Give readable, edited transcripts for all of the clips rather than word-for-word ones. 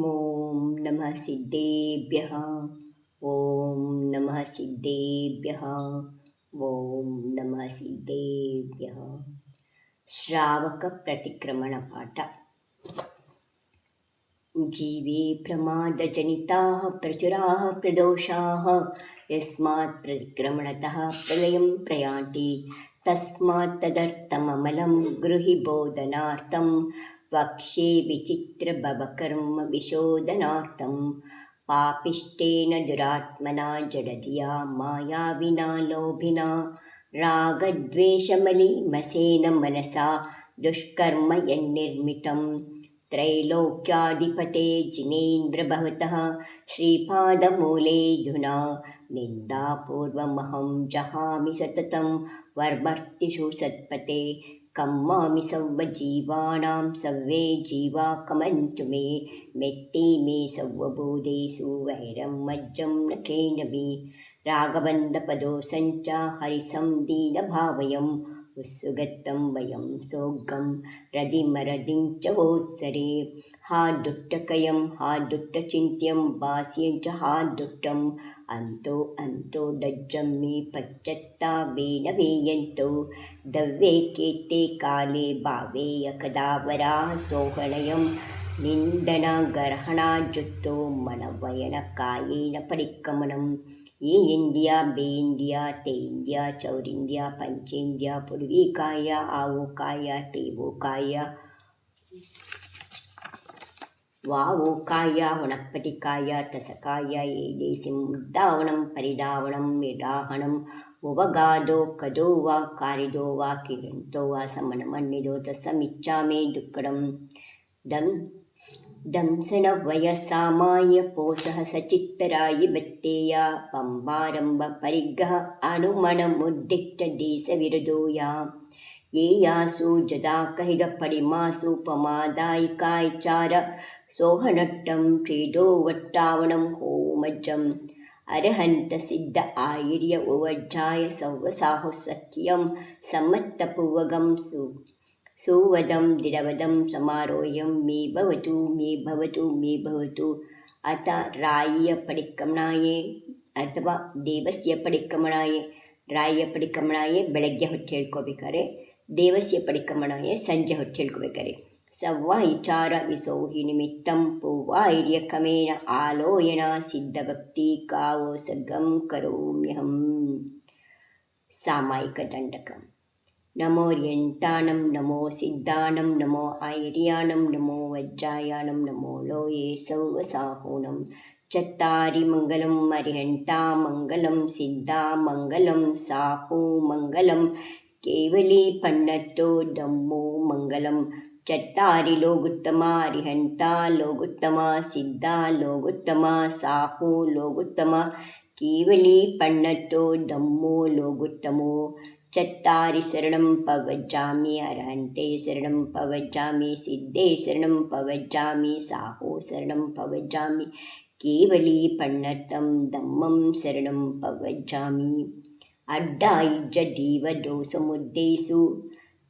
ಓಂ ನಮಃ ಸಿದ್ಧೇಭ್ಯಃ. ಓಂ ನಮಃ ಸಿದ್ಧೇಭ್ಯಃ. ಓಂ ನಮಃ ಸಿದ್ಧೇಭ್ಯಃ. ಶ್ರಾವಕ ಪ್ರತಿಕ್ರಮಣ ಪಾಠ. ಜೀವೇ ಪ್ರಮಾದಜನಿತಾಃ ಪ್ರಚುರಾಃ ಪ್ರದೋಷಾಃ ಯಸ್ಮಾತ್ ಪ್ರತಿಕ್ರಮಣತಃ ಪ್ರಲಯಂ ಪ್ರಯಾಂತಿ ತಸ್ಮಾತ್ ತದರ್ಥಮಮಲಂ ಗೃಹಿ ಬೋಧನಾರ್ಥಂ ವಕ್ಷ್ಯೆ ವಿಚಿತ್ರಭವಕರ್ಮ ವಿಶೋಧನಾರ್ಥಂ ಪಾಪಿಷ್ಠೇನ ದುರಾತ್ಮನಾ ಜಡಧಿಯಾ ಮಾಯಾವಿನಾ ಲೋಭಿನಾ ರಾಗದ್ವೇಷಮಲಿಮಸೇನ ಮನಸಾ ದುಷ್ಕರ್ಮ ಯನ್ನಿರ್ಮಿತಂ ತ್ರೈಲೋಕ್ಯಾಧಿಪತೆ ಜಿನೇಂದ್ರ ಭವತಃ ಶ್ರೀಪಾದಮೂಲೇऽಧುನಾ ನಿಂದಾಪೂರ್ವಮಹಂ ಜಹಾಮಿ ಸತತಂ ವರ್ಮರ್ತಿಷು ಸತ್ಪತೆ ಕಮ್ಮಾಮಿ ಸರ್ವಜೀವಾನಾಂ ಸರ್ವೇ ಜೀವಾ ಕಮಂತು ಮೇ ಮೆಟ್ಟಿ ಮೇ ಸರ್ವಭೂತೇಷು ವೈರಂ ಮಜ್ಜಂ ನ ಕೇನವಿ ರಾಘವಂದಪದೋ ಸಂಚ ಹರಿಸಂ ದೀನಭಾವಯಂ ಉತ್ಸುಗತ್ತಂ ವಯಂ ಸೋಗ್ಗಂ ರದಿಮರದಿಂ ಚ ವೋತ್ಸರೆ ಹಾ ದುಟ್ಟಕಯಂ ಹಾ ದುಟ್ಟಚಿಂತ್ಯಂ ಭಾಸ್ಯಂ ಚ ಹಾ ದುಟ್ಟಂ ಅಂತೋ ಅಂತೋ ಡಜ್ಜಂ ಮೇ ಪಶ್ಚಾತ್ತಾಪೇನ ವೇಯಂತೋ ದವ್ಯೇಕೇತೆ ಕಾಲೇ ಭಾವೇಯ ಕದಾವರಾಃ ಸೋಹಣಯಂ ನಿಂದನಗರ್ಹಣಾಜುತ್ತೋ ಮನವಯನ ಕಾಯೇನ ಪರಿಕ್ರಮಣಂ ये इंडिया बे इंडिया ते इंडिया चौर इंडिया पंच इंडिया पूर्वी काया आवो काया टेवो काया वावो काया वनपति काया तसकाया ये देसिं उद्दावनं परिदावनं विडाहनं उवगादो कदो वा कारिदो वा किरंतो वा समनमन्निदो तस्समिच्छामि दुक्कडं ದಂಸನವಯಸಾಮಾಯ ಪೋಸಃ ಸಚಿತ್ತರಾಯಿ ಬತ್ತೇಯ ಪಂಬಾರಂಭ ಪರಿಗ್ರಹ ಅನುಮಣಮುದ್ದಿಷ್ಟ ದೇಶ ವಿರದೋಯ ಯೇಯಾಸು ಜದಾಕಹಿದ ಪಡಿಮಾಸು ಪಮಾದಾಯಿಕಾಯ್ಚಾರ ಸೋಹನಟ್ಟಂ ಛೇದೋ ವಟ್ಟಾವಣಂ ಹೋಮಜ್ಜಂ ಅರ್ಹಂತ ಸಿದ್ಧ ಆಯಿರ್ಯ ಉವಜ್ಜಾಯ ಸೌವಸಾಹು ಸತ್ಯಂ ಸಮತ್ತಪುವಗಂ ಸುವದಂ ದಿಡವದಂ ಸಮಾರೋಹ್ಯಂ ಮೇ ಭವತು ಮೇ ಭವತು ಮೇ ಭವತು. ಅಥ ರಾಯಿಯ ಪರಿಕ್ರಮಣಾಯೇ ಅಥವಾ ದೇವಸ್ಯ ಪರಿಕ್ರಮಣಾಯೇ. ರಾಯಿಯ ಪರಿಕ್ರಮಣಾಯೇ ಬೆಳಗ್ಗೆ ಹೊತ್ತು ಹೇಳ್ಕೋಬೇಕಾರೆ, ದೇವಸ್ಯ ಪರಿಕ್ರಮಣಾಯೇ ಸಂಜೆ ಹೊತ್ತು ಹೇಳ್ಕೋಬೇಕಾರೆ. ಸವ್ವಾ ವಿಚಾರ ವಿಸೌಹಿ ನಿಮಿತ್ತಂ ಪೂವಾರ್ಯ ಕಮೇನ ಆಲೋಯನ ಸಿದ್ಧಭಕ್ತಿ ಕಾವೋ ಸಗಂ ಕರೋಮ್ಯಹಂ. ಸಾಮಾಯಿಕ ದಂಡಕ. ನಮೋ ರ್ಯಂತಾಣಂ ನಮೋ ಸಿದ್ಧಾಣಂ ನಮೋ ಐರ್ಯಾಣಂ ನಮೋ ವಜ್ರಾಯಾಣಂ ನಮೋ ಲೋಯೇ ಸೌವಸಾಹೂಣಂ. ಚತ್ತಾರಿ ಮಂಗಲಂ ಅರಿಹಂತಾ ಮಂಗಲಂ ಸಿದ್ಧಾ ಮಂಗಲಂ ಸಾಹೂ ಮಂಗಲಂ ಕೇವಲಿ ಪಣ್ಣತ್ತೋ ದಮ್ಮೋ ಮಂಗಲಂ. ಚತ್ತಾರಿ ಲೋಗುತ್ತಮ ಅರಿಹಂತಾ ಲೋಗುತ್ತಮ ಸಿದ್ಧಾ ಲೋಗುತ್ತಮ ಸಾಹೂ ಲೋಗುತ್ತಮ ಕೇವಲಿ ಪಣ್ಣತ್ತೋ ದಮ್ಮೋ ಲೋಗುತ್ತಮೋ. ಚತ್ತಾರಿ ಶರಣಂ ಪವಜ್ಜಾಮಿ ಅರ್ಹಂತೆ ಶರಣಂ ಪವಜ್ಜಾಮಿ ಸಿದ್ಧೇ ಶರಣಂ ಪವಜ್ಜಾಮಿ ಸಾಹೋ ಶರಣಂ ಪವಜ್ಜಾಮಿ ಕೇವಲಿ ಪಣ್ಣತ್ತಂ ದಮ್ಮಂ ಶರಣಂ ಪವಜ್ಜಾಮಿ. ಅಡ್ಡ ಇಜ್ಜ ದೀವ ದೋಸ ಮುದ್ದೇಸು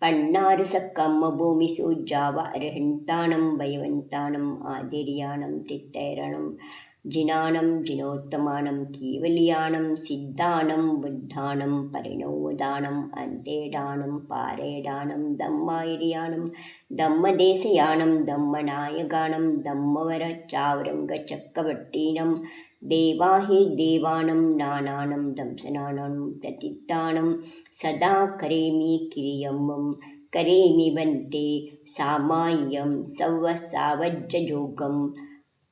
ಪಣ್ಣಾರಸ ಕಮ್ಮ ಭೂಮಿಸು ಜಾವ ಅರ್ಹಂತಾಣಂ ಭಯವಂತಾಣಂ ಆದಿರ್ಯಾಣಂ ತಿತ್ತೈರಣಂ ಜಿನಾಣಂ ಜಿನೋತ್ತಮಾಣಂ ಕೇವಲಿಯಾಣಂ ಸಿದ್ಧಾಣಂ ಬುದ್ಧಾಣಂ ಪರಿಣೋದಾಣಂ ಅಂತೇಡಾಣಂ ಪಾರೇಡಾಣಂ ದಮ್ಮೈರ್ಯಾಣಂ ದಮ್ಮದೇಶಯಾಣಂ ದಮ್ಮನಾಯಗಾಣಂ ದಮ್ಮವರ ಚಾವರಂಗ ಚಕ್ರವರ್ತೀಣಂ ದೇವಾಹಿ ದೇವಾಣಂ ನಾನಾಣಂ ದಂಸನಾಣಂ ಪ್ರತಿತ್ತಾಣಂ ಸದಾ ಕರೇಮಿ ಕಿರಿಯಮ್ಮಂ ಕರೇಮಿ ಬಂತೆ ಸಾಮಾಯ್ಯಂ ಸವ್ವ ಸಾವಜ್ಜಯೋಗಂ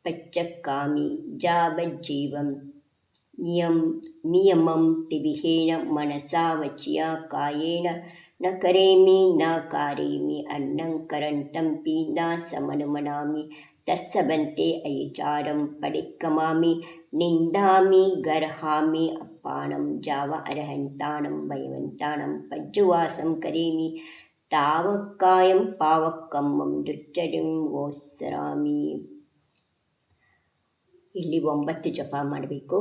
ಪಚ್ಚಕ್ಕಾಮಿ ಜಾವಜ್ಜೀವಂ ನಿಯಮಂ ತಿವಿಹೇನ ಮನಸಾ ವಚಿಯಾ ಕಾಯೇನ ನ ಕರೇಮಿ ನ ಕಾರೇಮಿ ಅನ್ನಂ ಕರಂತಂ ಪಿ ನ ಸಮನುಮನಾಮಿ ತಸ್ಸಬಂತೆ ಅಯಿಚಾರಂ ಪಡಿಕ್ಕಮಾಮಿ ನಿಂದಾಮಿ ಗರ್ಹಾಮಿ ಅಪ್ಪಾಣಂ ಜಾವ ಅರ್ಹಂತಾಣಂ ಭಯವಂತಾಣಂ ಪಜ್ಜುವಾಸಂ ಕರೇಮಿ ತಾವಕ್ಕಾಯಂ ಪಾವಕ್ಕಮ್ಮಂ ದುಚ್ಚರಿಂ ವೋತ್ಸರಾಮಿ. ಇಲ್ಲಿ 9 ಜಪ ಮಾಡಬೇಕು.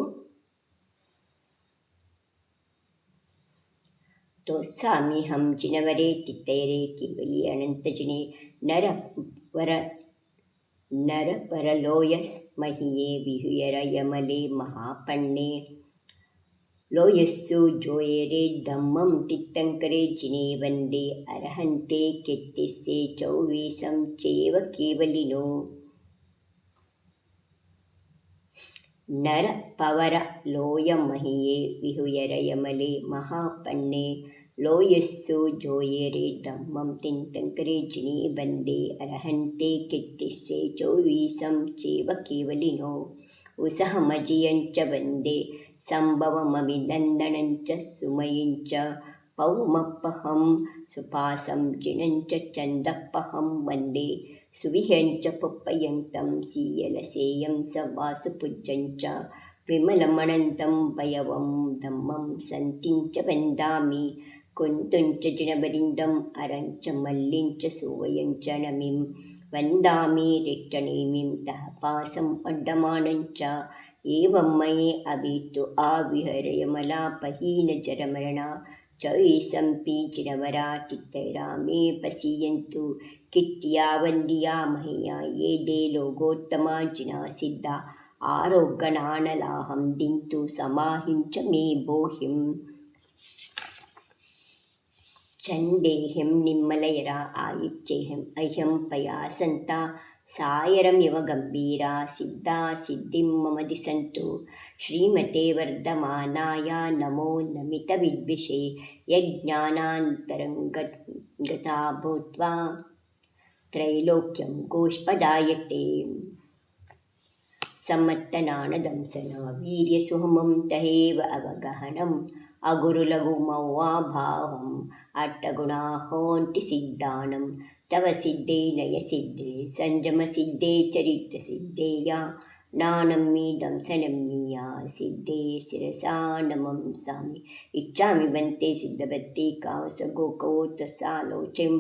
ತೋಸ್ಸಾಮಿಹಂ ಜಿನವರೇ ತಿತ್ತೈರೇ ಕೇವಲಿ ಅನಂತ ಜಿನೇ ನರ ವರ ನರಪರಲೋಯ ಮಹಿಯೇ ವಿಹುಯರ ಯಮಲೆ ಮಹಾಪಣ್ಣೆ ಲೋಯಸ್ಸು ಜೋಯರೆ ಧಮ್ಮಂ ತಿತ್ತಂಕರೆ ಜಿನೇ ವಂದೇ ಅರ್ಹಂತೆ ಕೆತ್ತಿಸ್ಸೆ ಚೌವೀಸಂ ಚೇವ ಕೇವಲಿನೋ ನರ ಪವರ ಲೋಯ ಮಹಿಯೇ ವಿಹುಯರ ಯಮಲೆ ಮಹಾಪಣ್ಣೆ ಲೋಯಸ್ಸು ಜೋಯರೆ ಧಮ್ಮಂ ತಿಂತಂಕರೆ ಜಿನೇ ವಂದೇ ಅರ್ಹಂತೆ ಕೆತ್ತಿಸ್ಸೆ ಚೌವೀಸಂ ಚೇವ ಕೇವಲಿನೋ ಉಸಹಮಜಿಯಂಚ ವಂದೇ ಸಂಭವಮಭಿನಂದನಂಚ ಸುಮಯಿಂಚ ಪೌಮಪ್ಪಹಂ ಸುಪಾಸಂ ಜಿಣಂಚ ಚಂದಪ್ಪಹಂ ವಂದೇ ಸುವಿಹ್ಯಂಚ ಪುಪ್ಪಯಂತಂ ಸೀಯಲಸೇಯಂ ಸ ವಾಸುಪುಜ್ಜಂಚ ವಿಮಲಮಣಂತಂ ಭಯವಂ ಧಮ್ಮಂ ಸಂತಿಂಚ ವಂದಾಮಿ ಕುಂತುಂಚ ಜಿಣಬರಿಂದಂ ಅರಂಚ ಮಲ್ಲಿಂಚ ಸೋವಯಂಚ ನಮಿಂ ವಂದಾಮಿ ರಿಟ್ಟನೇಮಿಂ ತಹಪಾಸಂ ಅಡ್ಡಮಾನಂಚ ಏವಂ ಮಯೇ ಅಭಿತ್ತು ಆವಿಹರಯಮಲಾಪಹೀನ ಜರಮರಣ ಚೌಯಿಸಂಪಿ ಜಿನವರಾ ತಿತ್ತೈರಾಮೇ ಪಸೀಯಂತು ಕಿಟ್ಟಿಯಾ ವಂದಿಯಾ ಮಹಿಯಾ ಯೇ ದೇ ಲೋಗೋತ್ತಮ ಜಿನಾ ಸಿದ್ಧ ಆರೋಗ್ಯನಾನಲಾಹಂ ದಿಂತು ಸಮಾಹಿಂಚ ಮೇ ಬೋಹಿಂ ಚಂಡೇಹಂ ನಿಮ್ಮಲಯರ ಆಯುಚ್ಚೇಹಂ ಅಹ್ಯಂ ಪಯಾಸಂತ ಸಾಯರಮಿವ ಗಂಭೀರ ಸಿದ್ಧಾ ಸಿದ್ಧಿಂ ಮಮ ದಿಸಂತು ಶ್ರೀಮತೆ ವರ್ಧಮಾನಾಯ ನಮೋ ನಮಿತ ವಿದ್ವಿಷೆ ಯಜ್ಞಾನಾಂತರಂಗತಾ ಭೂತ್ವಾ ತ್ರೈಲೋಕ್ಯಂ ಗೋಷ್ಪದಾಯತೆ ಸಮತ್ತನಾನದಂಸನ ವೀರ್ಯಸುಹಮಂ ತಹೇವ ಅವಗಹನಂ ಅಗುರುಲಘುಮೌವಾಭಾವಂ ಅಟ್ಟಗುಣಾಹೋಂತಿ ಸಿದ್ಧಾನಂ ತವ ಸಿದ್ಧೇ ನಯ ಸಿದ್ಧೇ ಸಂಜಮ ಸಿದ್ಧೇ ಚರಿತ್ರ ಸಿದ್ಧೇಯ ನಾನಮ್ಮೀದಂ ಸನಮ್ಮೀಯ ಸಿದ್ಧೇ ಶಿರಸಾ ನಮಂ ಸಾಮಿ ಇಚ್ಛಾಮಿ ಬಂತೆ ಸಿದ್ಧಬತ್ತೆ ಕಾವಸ ಗೋಕವೋತ ಸಾಲೋಚಂ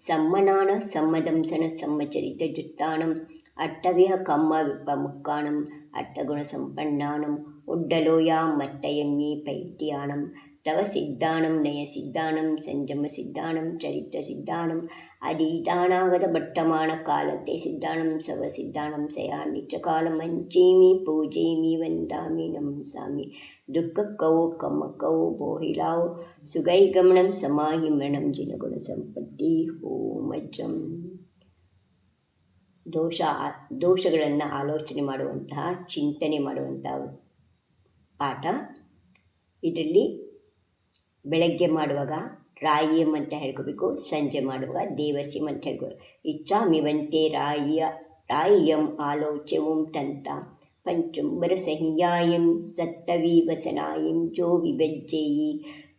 ಸಮ್ಮನಾನ ಸಮ್ಮದಂಸನ ಸಮ್ಮಚರಿತ ಜುತ್ತಾಣಂ ಅಟ್ಟವಿಹ ಕಮ್ಮ ವಿಪಮುಕ್ಕಾಣಂ ಅಟ್ಟಗುಣ ಸಂಪನ್ನಾಣಂ ಉಡ್ಡಲೋಯ ಮತ್ತಯಮ್ಮಿ ಪೈತ್ಯಾಣಂ ತವ ಸಿದ್ಧಾಣಂ ನಯ ಸಿದ್ಧಾಣಂ ಸಂಜಮ ಸಿದ್ಧಾಣಂ ಚರಿತ್ರ ಸಿದ್ಧಾಣಂ ಅದೀತಾನಾಗದ ಭಟ್ಟಮಾಣ ಕಾಲತೆ ಸಿದ್ಧಾಣಂ ಸವ ಸಿದ್ಧಾಣಂ ಸಯಾನಿಚ್ಚ ಕಾಲಮಂಚೇಮಿ ಪೂಜೇಮಿ ವಂದಾಮಿ ನಮಸಾಮಿ ದುಃಖಕ್ಕವೋ ಕಮ್ಮಕ್ಕವೋ ಬೋಹಿಲಾವೋ ಸುಗೈಗಮನಂ ಸಮಾಹಿಮರಣಂ ಜಿನಗುಣ ಸಂಪತ್ತಿ ಹೋಮಜಂ. ದೋಷಗಳನ್ನು ಆಲೋಚನೆ ಮಾಡುವಂತಹ ಚಿಂತನೆ ಮಾಡುವಂತಹ ಪಾಠ. ಇದರಲ್ಲಿ ಬೆಳಗ್ಗೆ ಮಾಡುವಾಗ ರಾಯಿಯಂ ಅಂತ ಹೇಳ್ಕೋಬೇಕು, ಸಂಜೆ ಮಾಡುವಾಗ ದೇವಸ್ಯಂ ಅಂತ ಹೇಳ್ಕೋಬೇಕು. ಇಚ್ಛಾಮಿವಂತೆ ರಾಯಿಯಂ ಆಲೋಚ್ಯವುಂ ತಂತ ಪಂಚುಂಬರ ಸಹಿಯಾಯಂ ಸತ್ತವೀವಸನಾಯಂ ಜೋ ವಿಭಜ್ಜೇಯಿ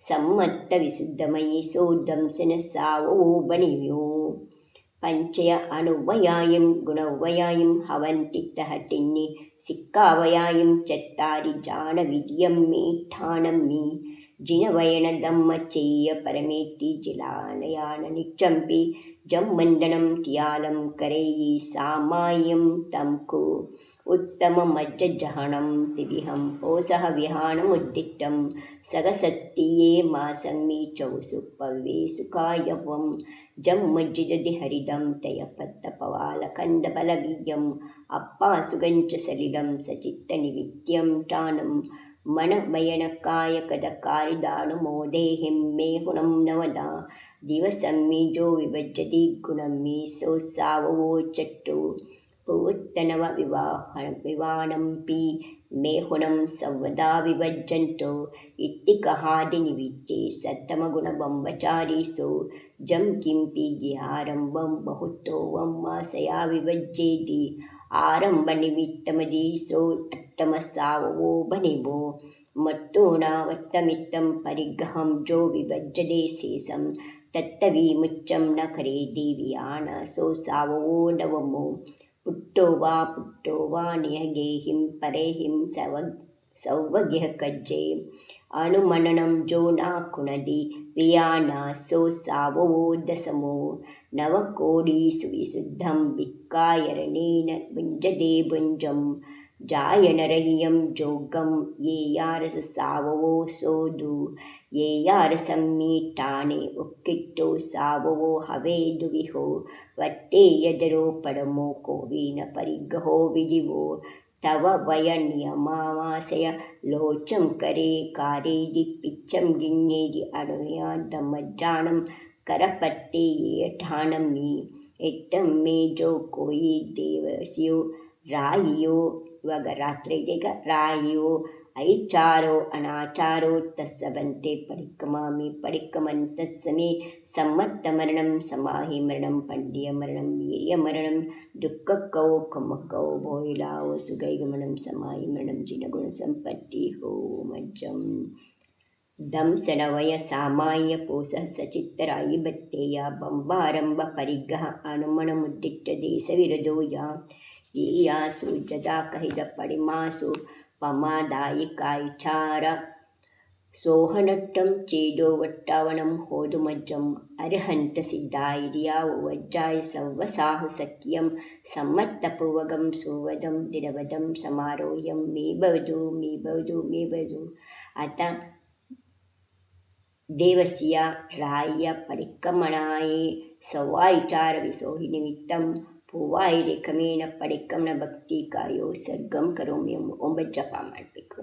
ಸಮ್ಮತ್ತ ವಿಶುದ್ಧಮಯಿ ಸೋದಂಸನ ಸಾವೋ ಬಣಿಯೋ ಪಂಚಯ ಅಣುವಯಾಯಂ ಗುಣವಯಾಯಂ ಹವಂತಿತ್ತಹಟಿನ್ನಿ ಸಿಕ್ಕಾವಯಾಯಂ ಚತ್ತಾರಿ ಜಾಣ ವಿಧಿಯಂ ಮೇ ಠಾಣಂ ಮೀ ಜಿನವಯನ ದಮ್ಮ ಚೇಯ ಪರಮೇತಿ ಜಿಲಾನಯಾನ ನಿಚ್ಚಂಪಿ ಜಮ್ಮಂಡನಂ ತಿಯಾಲಂ ಕರೈಯಿ ಸಾಮಾಯಂ ತಂಕು ಉತ್ತಮ ಮಜ್ಜಹಣಂ ತಿವಿಹಂ ಪೋಸಹ ವಿಹಾಣಮುದ್ದಿಟ್ಟಂ ಸಗಸತ್ತಿಯೇ ಮಾಸಮ್ಮಿ ಚೌಸು ಪವ್ವೇ ಸುಖಾಯವಂ ಜಮ್ಮಜ್ಜಿದದಿ ಹರಿದಂ ತಯ ಪತ್ತ ಪವಾಲ ಕಂದ ಬಲವೀಯಂ ಅಪ್ಪಾ ಸುಗಂಚ ಸಲಿಲಂ ಸಚಿತ್ತ ನಿವಿತ್ಯಂ ಟಾಣಂ ಮಣಮಯಣಕಾಯ ಕದ ಕಾರಿದಾಣು ಮೋದೇಹಿಂ ಮೇ ಹುಣಂ ನವದ ದಿವಸಮ್ಮಿ ಜೋ ವಿಭಜ್ಜತಿ ಗುಣಮ್ಮಿ ಸೋತ್ಸಾವವೋ ಚಟ್ಟು ಪುವುತ್ತನವ ವಿವಾಣಂಪಿ ಮೇ ಹುಣಂ ಸಂವದಾ ವಿಭಜ್ಜಂತೋ ಇತ್ತಿಕಹಾದಿ ನಿವಿಚ್ಚೆ ಸತ್ತಮಗುಣ ಬಂಬಚಾರೀಸೋ ಜಂ ಕಿಂಪಿ ಗಿಹಾರಂಭಂ ಬಹುತ್ತೋವಂ ಮಾಸಯಾ ವಿಭಜ್ಜೇತಿ ಆರಂಭ ನಿಮಿತ್ತಮದೀಸೋ ಅಟ್ಟಮ ಸಾವವೋ ಬಣಿಬೋ ಮತ್ತೋಣಾವತ್ತಮಿತ್ತಂ ಪರಿಗ್ರಹಂ ಜೋ ವಿಭಜ್ಜದೆ ಶೇಷಂ ತತ್ತವೀಮುಚ್ಚಂ ನ ಕರೇ ದೇವಿಯಾಣ ಸೋ ಸಾವವೋ ನವಮೋ ಪುಟ್ಟೋ ವಾ ನಿಹಗೇಹಿಂ ಪರೇಹಿಂ ಸೌವಗಿಹ ಕಜ್ಜೆ ಅಣುಮಣನಂ ಜೋ ನಾ ಕುಣದಿ ವಿಯಾಣ ಸೋ ಸಾವವೋ ದಶಮೋ ನವಕೋಡಿ ಸುವಿಶುದ್ಧಂ ವಿಕ್ಕಾಯರಣೇನ ಭುಂಜದೆ ಭುಂಜಂ ಜಾಯನರಹಿಯಂ ಜೋಗಂ ಯೇ ಯಾರಸ ಸಾವವೋ ಸೋದು ಯೇ ಯಾರಸಂ ಮೀಟಾಣೆ ಒಕ್ಕಿಟ್ಟು ಸಾವವೋ ಹವೇದು ವಿಹೋ ವಟ್ಟೆ ಎದರೋ ಪಡಮೋ ಕೋವಿನ ಪರಿಗ್ರಹೋ ವಿಧಿವೋ ತವ ವಯ ನಿಯಮಾವಾಸಯ ಲೋಚಂ ಕರೆ ಕಾರೇದಿ ಪಿಚ್ಚಂ ಗಿಣ್ಣೇದಿ ಅಣುಯಾದಮಜ್ಜಾಣಂ ಕರಪಟ್ಟೆ ಏಠಾಣಂ ಮೀ ಎಟ್ಟಂ ಮೇ ಜೋ ಕೋಯಿ ದೇವಸಿಯೋ ರಾಯಿಯೋ ಇವಾಗ ರಾತ್ರಿ ಇದೆ. ಈಗ ರಾಯಿಯೋ ಐಚಾರೋ ಅನಾಚಾರೋ ತಸ್ಸವಂತೆ ಪಡಿಕ್ಕಮಾಮಿ ಪಡಿಕ್ಕಮಂತಸ್ಸಮೇ ಸಮ್ಮತ್ತ ಮರಣಂ ಸಮಾಹಿ ಮರಣಂ ಪಂಡಿಯ ಮರಣಂ ವೀರ್ಯ ಮರಣಂ ದುಃಖಕ್ಕೋ ಕಮ್ಮಕ್ಕವೋ ಬೋಯಿಲಾವೋ ಸುಗೈಗಮನಂ ಸಮಾಹಿ ಮರಣಂ ಜಿನಗುಣ ಸಂಪತ್ತಿ ಹೋ ಮಜ್ಜಂ ದಂಸನವಯ ಸಾಮಾನ್ಯ ಪೋಸ ಸಚಿತ್ತರಾಯಿ ಬಟ್ಟೆಯ ಬಂಬಾರಂಭ ಪರಿಗ್ರಹ ಅನುಮಣ ಮುದ್ದಿಟ್ಟ ದೇಶವಿರದೋಯ ಈಯಾಸು ಜದಾ ಕಹಿದ ಪಡಿಮಾಸು ಪಮಾದಾಯಿ ಕಾಯ್ಚಾರ ಸೋಹನಟ್ಟಂ ಚೇಡೋ ವಟ್ಟಾವಣಂ ಹೋದು ಮಜ್ಜಂ ಅರ್ಹಂತ ಸಿದ್ಧಾಯಿರಿಯಾವು ವಜ್ಜಾಯ ಸವ್ವಸಾಹು ಸಖ್ಯಂ ಸಮ್ಮತ್ತ ಪೂವಗಂ ಸುವದಂ ದಿಡವದಂ ಸಮಾರೋಹ್ಯಂ ಮೇಬವುದು ಅತ ದೇವಸಿಯ ರಾಯ ಪಡಿಕ್ಕಮಣಾಯೇ ಸವಾಯಿಚಾರ ವಿಸೋಹಿ ನಿಮಿತ್ತಂ ಪೂವಾಯಿರೆ ಕಮೇನ ಪಡಿಕ್ಕಂನ ಭಕ್ತಿ ಕಾಯೋ ಸರ್ಗಂ ಕರೋಮಿ 9 ಜಪ ಮಾಡಬೇಕು.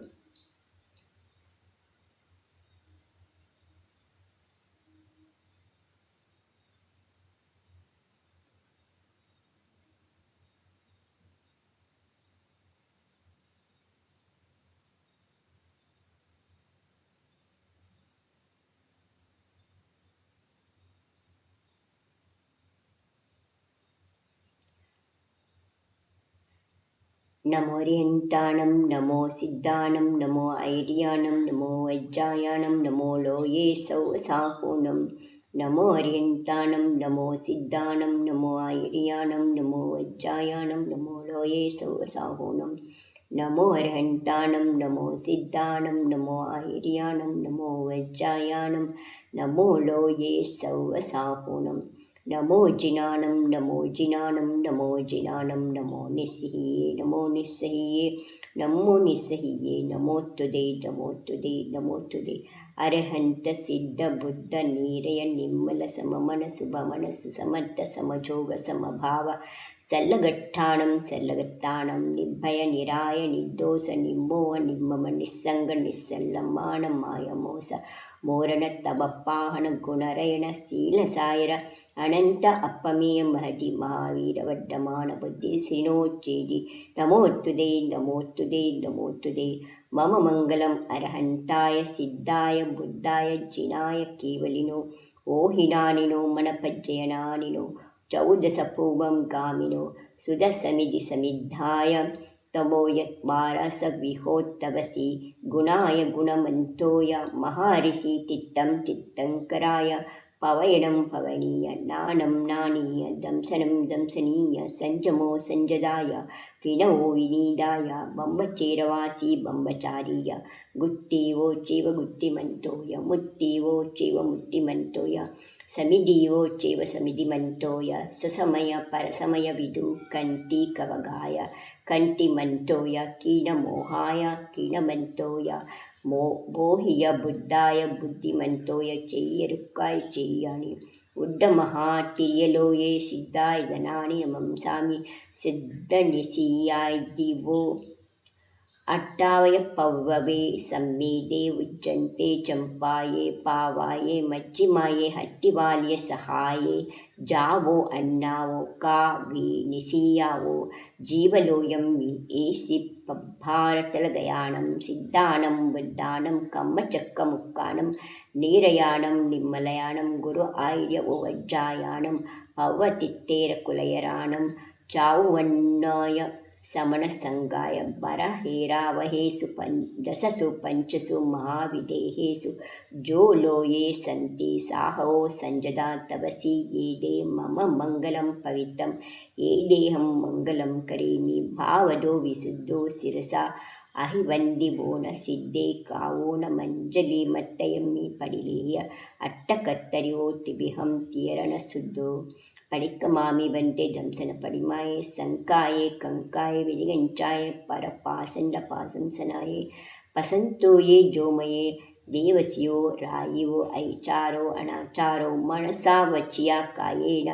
ನಮೋ ರಿಯಂತಾಣಂ ನಮೋ ಸಿದ್ಧಾಣಂ ನಮೋ ಐರ್ಯಾಣಂ ನಮೋ ವಜ್ಜಾಯಾಣಂ ನಮೋ ಲೋಯೇ ಸೌಸಾಹೂಣಂ ನಮೋ ರಿಯಂತಾಣಂ ನಮೋ ಸಿದ್ಧಾಣಂ ನಮೋ ಐರ್ಯಾಣಂ ನಮೋ ವಜ್ಜಾಯಾಣಂ ನಮೋ ಲೋಯೇ ಸೌಸಾಹೂಣಂ ನಮೋ ಅರ್ಹಂತಾಣಂ ನಮೋ ಸಿದ್ಧಾಣಂ ನಮೋ ಐರ್ಯಾಣಂ ನಮೋ ವಜ್ಜಾಯಾಣಂ ನಮೋ ಲೋಯೇ ಸೌಸಾಹೂಣಂ ನಮೋ ಜಿನಾಣಂ ನಮೋ ಜಿನಾಣಂ ನಮೋ ಜಿನಾಣಂ ನಮೋ ನಿಸ್ಸಹಿಯೇ ನಮೋ ನಿಸ್ಸಹಿಯೇ ನಮೋ ನಿಸ್ಸಹಿಯೇ ನಮೋತ್ತುದೇ ನಮೋತ್ತುದೇ ನಮೋತ್ತುದೇ ಅರ್ಹಂತ ಸಿದ್ಧ ಬುದ್ಧ ನೀರಯ ನಿಮ್ಮಲ ಸಮಮನಸ್ಸು ಭಮನಸ್ಸು ಸಮರ್ಥ ಸಮಜೋಗ ಸಮಭಾವ ಸಲ್ಲಗಟ್ಟಾಣಂ ಸಲ್ಲಗತ್ತಾಣಂ ನಿರ್ಭಯ ನಿರಾಯ ನಿರ್ದೋಷ ನಿಮ್ಮೋಹ ನಿಮ್ಮಮ ನಿಸ್ಸಂಗ ನಿಸ್ಸಲ್ಲಮಾಣ ಮಾಯ ಮೋಸ ಮೋರಣ ತಬಪ್ಪಾಹಣ ಗುಣರಯಣ ಶೀಲಸಾಯರ ಅನಂತ ಅಪ್ಪಮೇಯ ಮಹದಿ ಮಹಾವೀರ ವಡ್ಡಮಾನ ಬುದ್ಧಿ ಶ್ರೀನೋಚ್ಚೇದಿ ನಮೋತ್ತುದೇ ನಮೋತ್ತುದೇ ನಮೋತ್ತುದೇ ಮಮ ಮಂಗಲಂ ಅರ್ಹಂತಾಯ ಸಿದ್ಧಾಯ ಬುದ್ಧಾಯ ಜಿನಾಯ ಕೇವಲಿನೋ ಓಹಿನಾನಿನೋ ಮನಪಜ್ಜಯನಾನಿನೋ ಚೌದಸಪೂರ್ವಂ ಗಾಮಿನೋ ಸುಧಸಮಿಧಿ ಸಮಿದ್ಧಾಯ ತಮೋಯ ವಾರಸ ವಿಹೋತ್ತವಸಿ ಗುಣಾಯ ಗುಣಮಂತೋಯ ಮಹಾರಿಷಿ ತಿತ್ತಂ ತಿತ್ತಂಕರಾಯ ಪವಯಣಂ ಪವನೀಯ ನಾಣಂ ನಾಣೀಯ ದಂಸನಂ ದಂಸನೀಯ ಸಂಜಮೋ ಸಂಜದಾಯ ವಿನವೋ ವಿನೀದಾಯ ಬಂಬಚೇರವಾಸಿ ಬಂಬಚಾರೀಯ ಗುತ್ತೀವೋ ಚೇವ ಗುತ್ತಿಮಂತೋಯ ಮುತ್ತೀವೋ ಚೇವ ಮುತ್ತಿಮಂತೋಯ ಸಮಿದೀವೋ ಚೇವ ಸಮಿದಿಮಂತೋಯ ಸಸಮಯ ಪರಸಮಯ ವಿದು ಕಂಠಿ ಕವಗಾಯ ಕಂಠಿಮಂತೋಯ ಕೀನಮೋಹಾಯ ಕೀನಮಂತೋಯ ಮೋಹಿಯ ಬುದ್ಧಾಯ ಬುದ್ಧಿಮಂತೋಯ ಚೆಯ್ಯರುಕ್ಕಾಯ್ ಚೆಯ್ಯಾಣಿ ಉಡ್ಡ ಮಹಾ ತಿರಿಯಲೋಯೇ ಸಿದ್ಧಾಯ ಗಣಾಣಿ ನಮಂಸಾಮಿ ಸಿದ್ಧನಿಸಿಯಾಯ್ ದಿವೋ ಅಟ್ಟಾವಯ ಪವ್ವವೇ ಸಮ್ಮೇದೆ ಉಜ್ಜಂತೆ ಚಂಪಾಯೇ ಪಾವಾಯೇ ಮಚ್ಚಿಮಾಯೇ ಹಟ್ಟಿವಾಲಿಯ ಸಹಾಯೇ ಜಾವೋ ಅಣ್ಣಾವೋ ಕಾವೇ ನಿಸೀಯಾವೋ ಜೀವಲೋಯಂ ಏಸಿ ಪಭಾರತಲಗಯಾಣಂ ಸಿದ್ಧಾಣಂ ಬುದ್ಧಾಣಂ ಕಮ್ಮಚಕ್ಕ ಮುಕ್ಕಾಣಂ ನೀರಯಾಣಂ ನಿಮ್ಮಲಯಾಣಂ ಗುರು ಆರ್ಯವೋ ವಜ್ಜಾಯಾಣಂ ಪವ್ವತಿತ್ತೇರ ಕುಲಯರಾಣಂ ಚಾವುವಣ್ಣಾಯ ಸಮಣ ಸಂಗಾಯ ಬರಹೇರಾವಹೇಸು ದಸಸು ಪಂಚಸು ಮಹಾವಿದೇಹೇಸು ಜೋ ಲೋಯೇ ಸಂತಿ ಸಾಹೋ ಸಂಜದಾ ತವಸಿ ಏದೇ ಮಮ ಮಂಗಲಂ ಪವಿತ್ರಂ ಏದೇಹಂ ಮಂಗಲಂ ಕರೇಮಿ ಭಾವದೋ ವಿಸುದ್ಧೋ ಶಿರಸ ಅಹಿವಂದಿವೋನ ಸಿದ್ಧೇ ಕಾವೋನ ಮಂಜಲಿ ಮತ್ತಯಮ್ಮಿ ಪಡಿಲೇಯ ಅಟ್ಟಕತ್ತರಿಯೋ ತಿಬಿಹಂ ತೀರಣ ಸುದ್ದೋ படிக்கமாமி வந்தே தம்சன படிமாயே சங்காயே கங்காயே விதிகஞ்சாய பரபாசண்ட பாசம்சனாயே பசந்தோயே ஜோமயே ದೇವಸಿಯೋ ರಾಯಿವೋ ಐಚಾರೋ ಅನಾಚಾರೋ ಮನಸಾ ವಚಿಯಾ ಕಾಯೇನ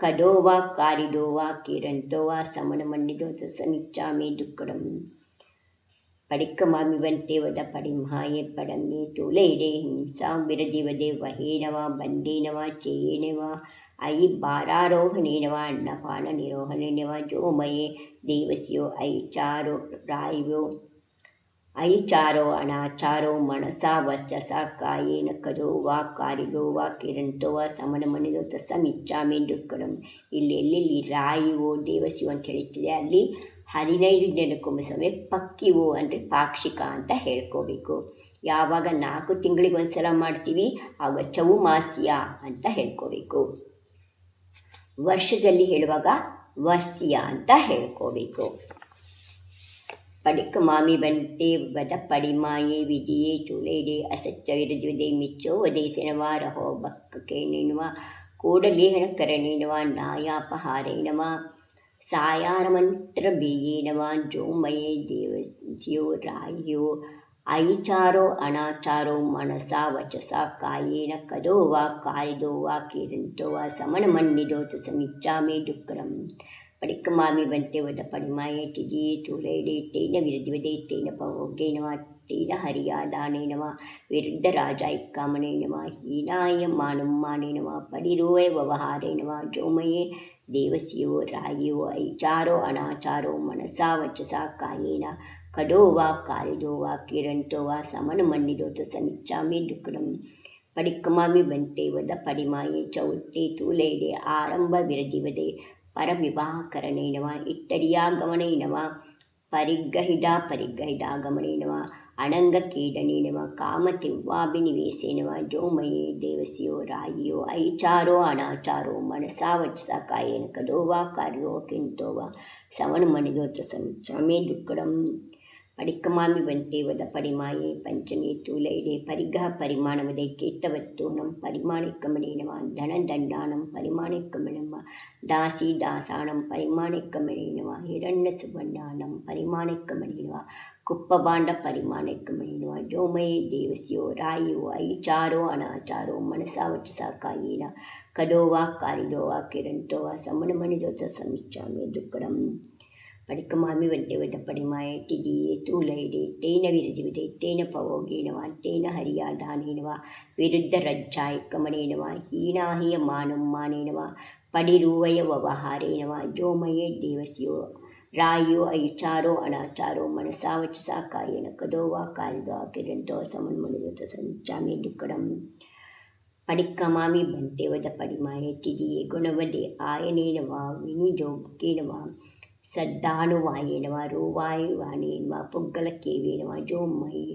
ಕಡೋವಾ ಕಾರಿಡೋವಾ ಕಿರಂತೋವಾ ಸಮನ ಮಣ್ಣಿದೋ ಸಮಿಚ್ಚಾಮಿ ದುಕ್ಕಡಂ ಪಡಿಕ್ಕಮಾಮಿವಂತೆ ವದ ಪಡಿಮಾಯೆ ಪಡಮ್ಮೆ ತೋಲೇಡೆ ಹಿಂಸಾಂ ವಿರದಿವದೆ ವಹೇನವಾ ಬಂದೇನವಾ ಚೇಯೇನವಾ ಐ ಬಾರಾರೋಹಣೇನವಾ ಅನ್ನಪಾನ ನಿರೋಹಣೇನವಾ ಜೋಮಯೇ ದೇವಸಿಯೋ ಐಚಾರೋ ರಾಯಿವೋ ಐಚಾರೋ ಅನಾಚಾರೋ ಮನಸಾ ವಚಸ ಕಾಯೇನ ಕಡೋ ವಾ ಕಾರಿಡೋ ವಾ ಕಿರಂತೋ ವಾ ಸಮನ ಮಣಿದೋ ತಸಮಿಚ್ಚಾಮಿ ದುಕ್ಕಡಂ. ಇಲ್ಲಿ ಎಲ್ಲೆಲ್ಲಿ ರಾಯಿವೋ ದೇವಸಿಯೋ ಅಂತ ಹೇಳ್ತಿದೆ ಅಲ್ಲಿ 15 ದಿನಕ್ಕೊಮ್ಮೆ ಸಮಯ ಪಕ್ಕಿವೋ ಅಂದರೆ ಪಾಕ್ಷಿಕ ಅಂತ ಹೇಳ್ಕೋಬೇಕು. ಯಾವಾಗ 4 ತಿಂಗಳಿಗೆ ಒಂದ್ಸಲ ಮಾಡ್ತೀವಿ ಆಗ ಚೌಮಾಸ್ಯ ಅಂತ ಹೇಳ್ಕೋಬೇಕು. ವರ್ಷದಲ್ಲಿ ಹೇಳುವಾಗ ವಸ್ಯ ಅಂತ ಹೇಳ್ಕೋಬೇಕು. ಪಡಿಕ್ಕಮಾಮಿ ಬಂಟೆ ವದ ಪಡಿಮಾಯೇ ವಿಧಿಯೇ ಚೂಲೇಡೆ ಅಸಚ್ಚ ವಿರದಿವದೆ ಮಿಚ್ಚೋ ವದೇಸೆನವಾ ರಹೋ ಬಕ್ಕಕೇನೆನುವ ಕೂಡಲೇಹಣ ಕರಣೇನವ ನಾಯಾಪಹಾರೇನವ ಸಾಯಾರಮಂತ್ರ ಬೇಯೇನವ ಜೋಮಯೇ ದೇವಸಿಯೋ ರಾಯಿಯೋ ಐಚಾರೋ ಅನಾಚಾರೋ ಮನಸಾ ವಚಸಾ ಕಾಯೇನ ಕದೋ ವಾ ಕಾರಿದೋ ವಾ ಕಿರಂತೋ ವಾ ಸಮನ ಮಣ್ಣಿದೋ ಸಮಿಚ್ಚಾಮಿ ದುಕ್ಕಡಂ. ಪಡಿಕ್ಕಮಾಮಿ ಬಂಟೆ ವದ ಪಡಿಮಾಯೇ ತಿದಿಯೇ ಚೂಲೇಡೆ ತೇನ ವಿರದಿವದೆ ತೇನ ಪವೋಗೇನವ ತೇನ ಹರಿಯಾದಾನೇನವ ವಿರುದ್ಧ ರಾಜಾಯಿಕ್ಕಾಮನೇನವ ಹೀನಾಯ ಮಾನುಮ್ಮಾನೇನವ ಪಡಿರೋಯ ವ್ಯವಹಾರೇನವ ಜೋಮಯೇ ದೇವಸಿಯೋ ರಾಯಿಯೋ ಐಚಾರೋ ಅನಾಚಾರೋ ಮನಸಾ ವಚಸಾ ಕಾಯೇನ ಕಡೋ ವಾ ಕಾರಿದೋ ವಾ ಕಿರಂತೋ ವಾ ಸಮನ ಮಣ್ಣಿದೋ ಸಮಿಚ್ಚಾಮಿ ದುಕ್ಕಡಂ. ಪಡಿಕ್ಕಮಾಮಿ ಬಂಟೆ ವದ ಪಡಿಮಾಯೇ ಚೌತೆ ತೂಲೇಡೆ ಆರಂಭ ವಿರದಿವದೆ ಪರವಿವಾಹಕರಣೇನವ ಇಟ್ಟರಿಯಾಗಮನೇನವ ಪರಿಗ್ರಹಿಡಾಗಮನೇನವ ಅಣಂಗಕೀಡನೇನವ ಕಾಮತಿವ್ವಾಭಿನಿವೇಶೇನವ ಜೋಮಯೇ ದೇವಸಿಯೋ ರಾಯಿಯೋ ಐಚಾರೋ ಅನಾಚಾರೋ ಮನಸಾ ವಚಸಾ ಕಾಯೇನ ಕಡೋ ವಾ ಕಾರ್ಯೋ ಕಿಂತೋ ವಾ ಸಮನ ಮಣಿದೋ ಸಮಿಚ್ಚಾಮಿ ದುಕ್ಕಡಂ. ಪಡಿಕ್ಕಮಾಮಿ ಬಂಟೆ ವದ ಪಡಿಮಾಯೇ ಪಂಚಮಿ ತೂಲೈಡೆ ಪರಿಗ್ರಹ ಪರಿಮಾಣವದೆ ಕೇತವತ್ತೂನಂ ಪರಿಮಾಣಿಕ್ಕಮನೇನವ ಧನದಂಡಾನಂ ಪರಿಮಾಣಿಕ್ಕಮನೆಂಬ ದಾಸಿ ದಾಸಾಣಂ ಪರಿಮಾಣಿಕ್ಕಮನೇನವ ಹಿರಣ್ಯ ಸುಬಣ್ಣಾನಂ ಪರಿಮಾಣಿಕ್ಕಮನೇನವ ಕುಪ್ಪಭಾಂಡ ಪರಿಮಾಣಿಕ್ಕಮನೇನವ ಜೋಮಯೇ ದೇವಸಿಯೋ ರಾಯಿಯೋ ಐಚಾರೋ ಅನಾಚಾರೋ ಮನಸಾ ವಚಸಾ ಕಾಯೇನ ಕಡೋ ವಾ ಕಾರಿದೋ ವಾ ಕಿರಂತೋ ವಾ ಸಮನ ಮಣಿದೋ ಸಮಿಚ್ಚಾಮಿ ದುಕ್ಕಡಂ. ಪಡಿಕ್ಕಮಾಮಿ ಬಂಟೆ ವದ ಪಡಿಮಾಯೇ ತಿದಿಯೇ ತೂಲೈಡೆ ತೇನ ವಿರದಿವದೆ ತೇನ ಪವೋಗೇನವ ತೇನ ಹರಿಯಾದಾನೇನವ ವಿರುದ್ಧ ರಜ್ಜಾಯಿಕ್ಕಮನೇನವ ಹೀನಾಹಿಯ ಮಾನುಮ್ಮಾನೇನವ ಪಡಿರುವಯ ವ್ಯವಹಾರೇನವ ಜೋಮಯೇ ದೇವಸಿಯೋ ರಾಯಿಯೋ ಐಚಾರೋ ಅನಾಚಾರೋ ಮನಸಾ ವಚಸಾ ಕಾಯೇನ ಕಡೋ ವಾ ಕಾರಿದೋ ವಾ ಕಿರಂತೋ ಸಮನ ಮಣಿದೋ ಸಮಿಚ್ಚಾಮಿ ದುಕ್ಕಡಂ. ಪಡಿಕ್ಕಮಾಮಿ ಬಂಟೆ ವದ ಪಡಿಮಾಯೇ ತಿದಿಯೇ ಗುಣವದೆ ಆಯನೇನವ ವಿನಿಜೋಗೇನವ ಸದ್ದಾನುವಾಯೇನವ ರೂವಾಯುವಾನೇನವ ಪುಗ್ಗಲಕೇವೇನವ ಜೋಮಯೇ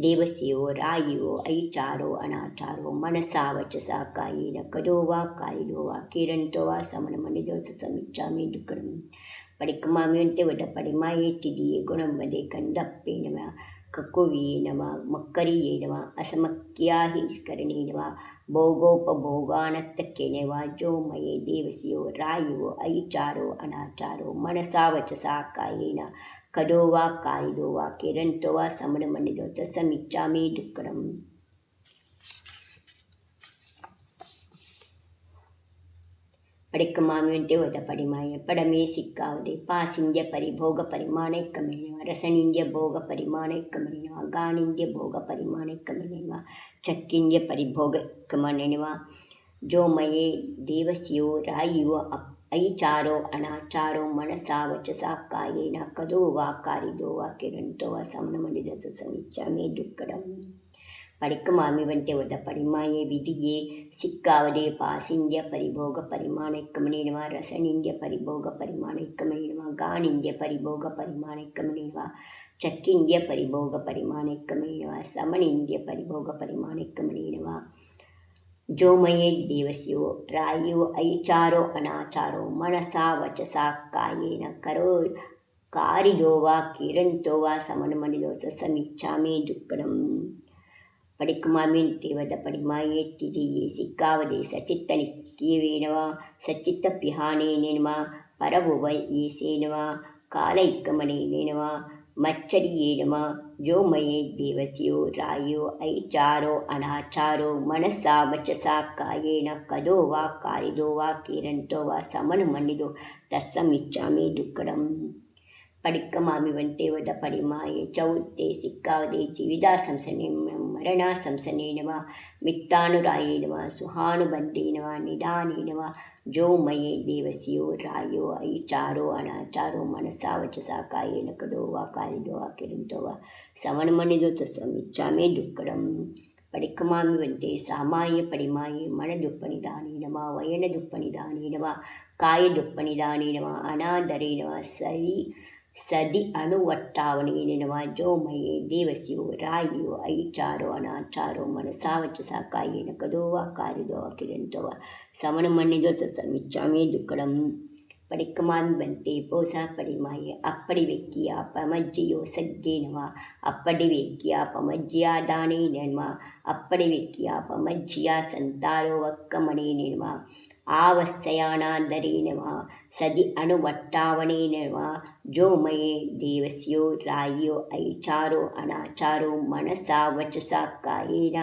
ದೇವಸಿಯೋ ರಾಯಿಯೋ ಐಚಾರೋ ಅನಾಚಾರೋ ಮನಸಾ ವಚಸಾ ಕಾಯೇನ ಕಡೋ ವಾ ಕಾರಿದೋ ವಾ ಕಿರಂತೋ ವಾ ಸಮನ ಮಣಿದೋ ಸಮಿಚ್ಚಾಮಿ ದುಕ್ಕಡಂ. ಪಡಿಕ್ಕಮಾಮಿಯಂತೆ ವದ ಪಡಿಮಾಯೇ ತಿದಿಯೇ ಗುಣವದೆ ಕಂಡಪ್ಪೇನವ ಕಕುವಿಯೇನವ ಮಕ್ಕರಿಯೇನವ ಅಸಮಕ್ಯಾಹಿಸ್ಕರಣೇನವ ಭೋಗೋಪಭೋಗಾನತ್ತಕ್ಕೇನವ ಜೋಮಯೇ ದೇವಸಿಯೋ ರಾಯಿಯೋ ಐಚಾರೋ ಅನಾಚಾರೋ ಮನಸಾ ವಚಸಾ ಕಾಯೇನ ಕಡೋ ವಾ ಕಾರಿದೋ ವಾ ಕಿರಂತೋ ವಾ ಸಮನ ಮಣಿದೋ ಸಮಿಚ್ಚಾಮಿ ದುಕ್ಕಡಂ. ಪಡಿಕ್ಕಮಾಮಿಯಂತೆ ವದ ಪಡಿಮಾಯೇ ಪಡಮೇ ಸಿಕ್ಕಾವದೆ ಪಾಸಿಂದ್ಯ ಪರಿಭೋಗ ಪರಿಮಾಣೈಕ್ಕಮನೇನವ ರಸನಿಂದ್ಯ ಭೋಗ ಪರಿಮಾಣೈಕ್ಕಮನೇನವ ಗಾಣಿಂದ್ಯ ಭೋಗ ಪರಿಮಾಣೈಕ್ಕಮನೇನವ ಚಕ್ಕಿಂದ್ಯ ಪರಿಭೋಗೈಕ್ಕಮನೇನವ ಜೋಮಯೇ ದೇವಸಿಯೋ ರಾಯಿಯೋ ಐಚಾರೋ ಅನಾಚಾರೋ ಮನಸಾ ವಚಸಾ ಕಾಯೇನ ಕಡೋ ವಾ ಕಾರಿದೋ ವಾ ಕಿರಂತೋ ವಾ ಸಮನ ಮಣಿದೋ ಸಮಿಚ್ಚಾಮಿ ದುಕ್ಕಡಂ. ಪಡಿಕ್ಕಮಾಮಿ ಬಂಟೆ ವದ ಪಡಿಮಾಯೇ ವಿಧಿಯೇ ಸಿಕ್ಕಾವದೆ ಪಾಸಿಂದ್ಯ ಪರಿಭೋಗ ಪರಿಮಾಣೈಕ್ಕಮನೇನವ ರಸನಿಂದ್ಯ ಪರಿಭೋಗ ಪರಿಮಾಣೈಕ್ಕಮನೇನವ ಗಾಣಿಂದ್ಯ ಪರಿಭೋಗ ಪರಿಮಾಣೈಕ್ಕಮನೇನವ ಚಕ್ಕಿಂದ್ಯ ಪರಿಭೋಗ ಪರಿಮಾಣೈಕ್ಕಮನೇನವ ಸಮನಿಂದ್ಯ ಪರಿಭೋಗ ಪರಿಮಾಣೈಕ್ಕಮನೇನವ ಜೋಮಯೇ ದೇವಸಿಯೋ ರಾಯಿಯೋ ಐಚಾರೋ ಅನಾಚಾರೋ ಮನಸಾ ವಚಸಾ ಕಾಯೇನ ಕಾರಿದೋ ವಾ ಕಿರಂತೋ ವಾ ಸಮನ ಮಣಿದೋ ಸಮಿಚ್ಚಾಮಿ ದುಕ್ಕಡಂ. ಪಡಿಕ್ಕಮಾಮಿಯಂತೆ ವದ ಪಡಿಮಾಯೇ ತಿದಿಯೇ ಸಿಕ್ಕಾವದೆ ಸಚಿತ್ತನಿ ಕಿಯವೇ ನಮಃ ಸಚ್ಚಿತ್ತಪಿಹಾನೇನೇ ನಮಃ ಪರಭುವ ಯೇಸೇ ನಮಃ ಕಾಲೈಕಮಣೇನೇ ನಮಃ ಮಚ್ಚರಿಯೇ ನಮಃ ವ್ಯೋಮಯೇ ದೇವಸ್ಯೋ ರಾಯೋ ಐಚಾರೋ ಅನಾಚಾರೋ ಮನಸ್ಸಾ ವಚಸಾ ಕಾಯೇನ ಕದೋ ವಾ ಕಾರಿದೋ ವಾ ಕೀರಂತೋ ವಾ ಸಮನು ಮಣ್ಣಿದೋ ತಸ್ಸಮಿಚ್ಚಾಮಿ ದುಕ್ಕಡಂ ಪಡಿಕ್ಕಮಾಮಿ ವಂಟೆ ವದ ಪಡಿಮಾಯೆ ಚೌತ್ತೆ ಸಿಕ್ಕಾವದೆ ಜೀವಿದಾ ಸಂಸನೆ ಮರಣ ಸಂಸನೆ ನಮಃ ಮಿತ್ತಾನುರಾಯೇ ನಮಃ ಸುಹಾನುಬಂಧೇ ನಮಃ ನಿಧಾನೇ ನಮಃ ಜೋಮಯೇ ದೇವಸ್ಯೋ ರಾಯೋ ಐಚಾರೋ ಅನಾಚಾರೋ ಮನಸ್ಸಾ ವಚಸಾ ಕಾಯೇನ ಕದೋ ವಾ ಕಾರಿದೋ ವಾ ಕಿರಂತೋ ವಾ ಸಮನುಮಣಿದೋ ತಸ್ಸಮಿಚ್ಚಾಮಿ ದುಕ್ಕಡಂ ಪಡಿಕ್ಕಮಾಮಿ ವಂಟೆ ಸಾಮಾಯ ಪಡಿಮಾಯೆ ಮಣದುಪ್ಪಣಿದಾನೇ ನಮಃ ವಯನದುಪ್ಪಣಿದಾನೇ ನಮಃ ಕಾಯದುಪ್ಪಣಿದಾನೇ ನಮಃ ಅನಾದರೇ ನಮಃ ಸದಿ ಅಣುವಟ್ಟಾವಣೇನೇ ನಮಃ ಜೋಮಯೇ ದೇವಸ್ಯೋ ರಾಯೋ ಐಚಾರೋ ಅನಾಚಾರೋ ಮನಸಾ ವಚಸಾ ಕಾಯೇನ ಕದೋ ವಾ ಕಾರಿದೋ ವಾ ಕಿರಂತೋ ವಾ ಸಮನುಮಣ್ಣಿದೋ ತಸ್ಸಮಿಚ್ಚಾಮಿ ದುಕ್ಕಡಂ ಪಡಿಕ್ಕಮಾಮಿ ವಂಟೆ ಪೋಸ ಪಡಿಮಾಯೆ ಅಪ್ಪಡಿ ವೆಕ್ಕಿಯ ಪಮಜ್ಜಿಯೋ ಸಜ್ಜೆ ನಮಃ ಅಪ್ಪಡಿ ವೆಕ್ಕಿಯ ಪಮಜ್ಜಿಯ ದಾನೇ ನಮಃ ಅಪ್ಪಡಿ ವೆಕ್ಕಿಯ ಪಮಜ್ಜಿಯ ಸಂತಾರೋ ವಕ್ಕಮಣೇನೇ ನಮಃ ಆವಸ್ಸಯಾನಾಂದರೇ ನಮಃ ಸದಿ ಅಣುವಟ್ಟಾವಣೇ ನಮಃ ಜೋಮಯೇ ದೇವಸ್ಯೋ ರಾಯೋ ಐಚಾರೋ ಅನಾಚಾರೋ ಮನಸಾ ವಚಸಾ ಕಾಯೇನ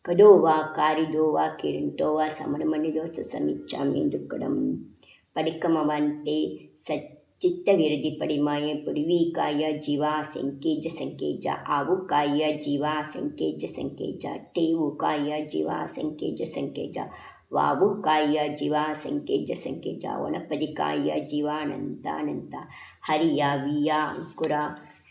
ಕದೋ ವಾ ಕಾರಿದೋ ವಾ ಕಿರಂತೋ ವಾ ಸಮನುಮಣಿದೋ ತಸ್ಸಮಿಚ್ಚಾಮಿ ದುಕ್ಕಡಂ ಪಡಿಕ್ಕಮವಂತೆ ಸಚ್ಚಿತ್ತವಿರದಿ ಪಡಿಮಾಯೆ ಪುಡಿವಿಕಾಯ ಜೀವಾ ಸಂಕೇಜ ಸಂಕೇಜ ಆವುಕಾಯ ಜೀವಾ ಸಂಕೇಜ ಸಂಕೇಜ ಟೇವುಕಾಯ ಜೀವಾ ಸಂಕೇಜ ಸಂಕೇಜ ವಾವುಕಾಯ ಜೀವಾ ಸಂಕೇಜ ಸಂಕೇಜ ಒಣಪದಿಕಾಯ ಜೀವಾನಂತಾನಂತ ಹರಿಯ ವಿಯ ಅಂಕುರ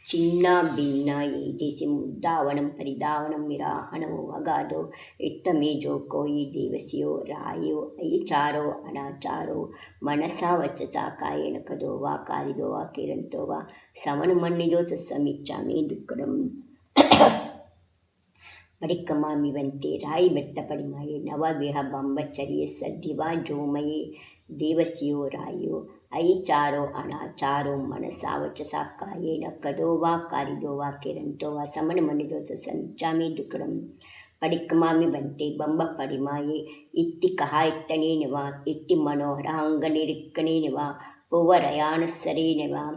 ಚಿನ್ನ ಭಿನ್ನ ಏದೇಸಿ ಮುದ್ದಾವಣಂ ಪರಿದಾವಣಂ ವಿರಾಹಣವೋ ಅಗಾಧೋ ಇತ್ತಮೇಜೋ ಕೋಯಿ ದೇವಸ್ಯೋ ರಾಯೋ ಐಚಾರೋ ಅನಾಚಾರೋ ಮನಸಾ ವಚಸಾ ಕಾಯೇನ ಕದೋ ವಾ ಕಾರಿದೋ ವಾ ಕಿರಂತೋ ವಾ ಸಮನುಮಣ್ಣಿದೋ ತಸ್ಸಮಿಚ್ಚಾಮಿ ದುಕ್ಕಡಂ ಪಡಿಕ್ಕಮಾಮಿ ವಂತೆ ರಾಯಿ ಬೆಟ್ಟ ಪಡಿಮಾಯೆ ನವವಿಹ ಬಂಬಚ್ಚರಿಯೆ ಸಡ್ಡಿವಾ ಜೋಮಯೇ ದೇವಸ್ಯೋ ರಾಯೋ ಐಚಾರೋ ಅನಾಚಾರೋ ಮನಸಾ ವಚಸಾ ಕಾಯೇನ ಕದೋ ವಾ ಕಾರಿದೋ ವಾ ಕಿರಂತೋ ವಾ ಸಮನುಮಣಿದೋ ತಸ್ಸಮಿಚ್ಚಾಮಿ ದುಕ್ಕಡಂ ಪಡಿಕ್ಕಮಾಮಿ ವಂತೆ ಬಂಬ ಪಡಿಮಾಯೆ ಇತ್ತಿ ಕಹಾಯಿತ್ತನೇ ನಮಃ ಇತ್ತಿ ಮನೋಹರಾಂಗನಿರಿಕ್ಕಣೇ ನಮಃ ಪುವರಯಾಣಸ್ಸರೇ ನಮಃ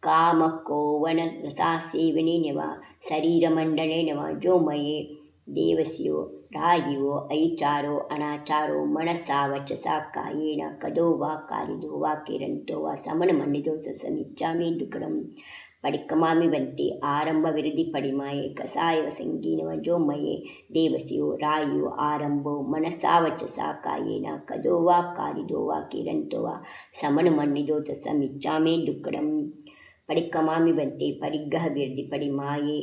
ಕಾಮಕೋವನ ರಸಾಸೇವನೇ ನಮಃ ಶರೀರಮಂಡನೇ ನಮಃ ಜೋಮಯೇ ದೇವಸ್ಯೋ ರಾಯೋ ಐಚಾರೋ ಅನಾಚಾರೋ ಮನಸಾ ವಚಸಾ ಕಾಯೇನ ಕದೋ ವಾ ಕಾರಿದೋ ವಾ ಕಿರಂತೋ ವಾ ಸಮನುಮಣ್ಣಿದೋ ತಸ್ಸಮಿಚ್ಚಾಮಿ ದುಕ್ಕಡಂ ಪಡಿಕ್ಕಮಾಮಿ ವಂತೆ ಆರಂಭ ವಿರದಿ ಪಡಿಮಾಯೆ ಕಸಾಯವ ಸಂಗೀನವ ಜೋಮಯೇ ದೇವಸ್ಯೋ ರಾಯೋ ಆರಂಭೋ ಮನಸಾ ವಚಸಾ ಕಾಯೇನ ಕದೋ ವಾ ಕಾರಿದೋ ವಾ ಕಿರಂತೋ ವಾ ಸಮನುಮಣ್ಣಿದೋ ತಸ್ಸಮಿಚ್ಚಾಮಿ ದುಕ್ಕಡಂ ಪಡಿಕ್ಕಮಾಮಿ ವಂತೆ ಪರಿಗ್ರಹ ವಿರದಿ ಪಡಿಮಾಯೆ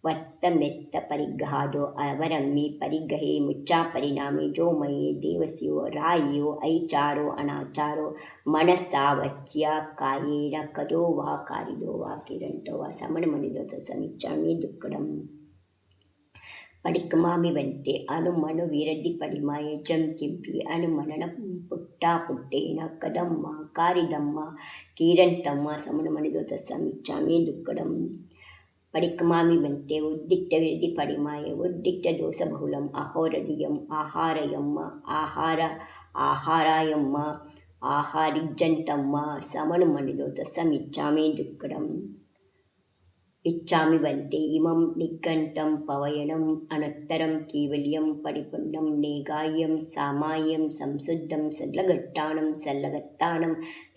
ವತ್ತ ಮೆತ್ತ ಪರಿಗ್ರಹಾದೋ ಅವರಮ್ಮಿ ಪರಿಗ್ರಹೇ ಮುಚ್ಚಾ ಪರಿಣಾಮಿ ಜೋಮಯೇ ದೇವಸ್ಯೋ ರಾಯೋ ಐಚಾರೋ ಅನಾಚಾರೋ ಮನಸ್ಸಾ ವಚ್ಯ ಕಾಯೇನ ಕದೋ ವಾ ಕಾರಿದೋ ವಾ ಕಿರಂತೋ ವಾ ಸಮನುಮಣಿದೋ ತಸ್ಸಮಿಚ್ಚಾಮಿ ದುಕ್ಕಡಂ ಪಡಿಕ್ಕಮಾಮಿ ವಂತೆ ಅಣುಮಣು ವಿರದಿ ಪಡಿಮಾಯೆ ಜಂಕಿಂಪಿ ಅಣುಮಣನ ಪುಟ್ಟಾ ಪುಟ್ಟೇನ ಕದಮ್ಮ ಕಾರಿದಮ್ಮ ಕೀರಂತಮ್ಮ ಸಮನುಮಣಿದೋ ತಸ್ಸಮಿಚ್ಚಾಮಿ ದುಕ್ಕಡಂ ಪಡಿಕ್ಕಮಾಮಿ ವಂತೆ ಉದ್ದಿಕ್ತ ವಿರದಿ ಪಡಿಮಾಯೆ ಉದ್ದಿಕ್ತ ದೋಷ ಬಹುಳಂ ಅಹೋರದಿಯಂ ಆಹಾರಯಮ್ಮ ಆಹಾರಾಯಮ್ಮ ಆಹಾರಿಜ್ಜಂತಮ್ಮ ಸಮನುಮಣಿದೋ ತಸ್ಸಮಿಚ್ಚಾಮಿ ದುಕ್ಕಡಂ ಇಚ್ಛಾಮಿ ವಂತೆ ಇಮಂ ನಿಘಂಟಂ ಪವಯಣಂ ಅನತ್ತರಂ ಕೇವಲ್ಯಂ ಪರಿಪೂರ್ಣಂ ನೇಗಾಯಂ ಸಾಮಾಯಂ ಸಂಶುದ್ಧಂ ಸಲ್ಲಗಟ್ಟಾಣಂ ಸಲ್ಲಗತ್ತಾಣಂ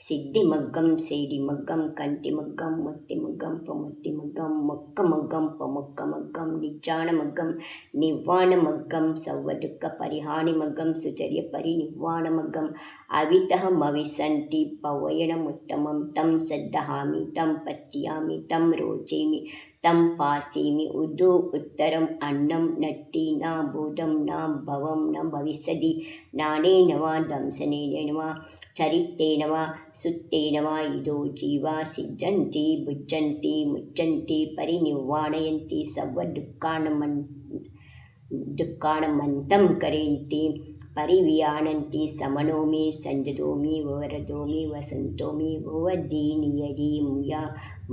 ಸಿದ್ಧಿಮಗ್ಗಂ ಸೇಡಿಮಗ್ಗಂ ಕಂಟಿಮಗ್ಗಂ ಮೊಟ್ಟಿಮಗ್ಗಂ ಪಮೊಟ್ಟಿಮಗ್ಗಂ ಮೊಕ್ಕಮಗ್ಗಂ ಪಮೊಕ್ಕಮಗ್ಗಂ ನಿಜ್ಜಾಣಮಗ್ಗಂ ನಿವ್ವಾಣಮಗ್ಗಂ ಸವ್ವದುಃಖ ಪರಿಹಾಣಿಮಗ್ಗಂ ಸುಚರ್ಯ ಪರಿನಿವ್ವಾಣಮಗ್ಗಂ ಅವಿತಹಮವಿಸಂತಿ ಪವಯಣಮುತ್ತಮಂ ತಂ ಸದ್ದಹಾಮಿ ತಂ ಪಚ್ಯಾಮಿ ತಂ ರೋಚೇಮಿ तं पासेमि उदो उत्तरम् अन्नं नट्टि न बोधं न भवं न भविष्यति नानेन वा दंशनेन वा चरितेन वा सुत्तेन वा इदो जीवा सिज्जन्ति भुज्यन्ति मुच्यन्ति परिनिर्वाणयन्ति सर्वदुःखानमन्तं करेन्ति ಪರಿವಿಯಾಣಂತಿ ಸಮನೋಮಿ ಸಂಜದೋಮಿ ವರದೋಮಿ ವಸಂತೋಮಿ ಭುವದ್ದೀನಿಯಡೀಂ ಯ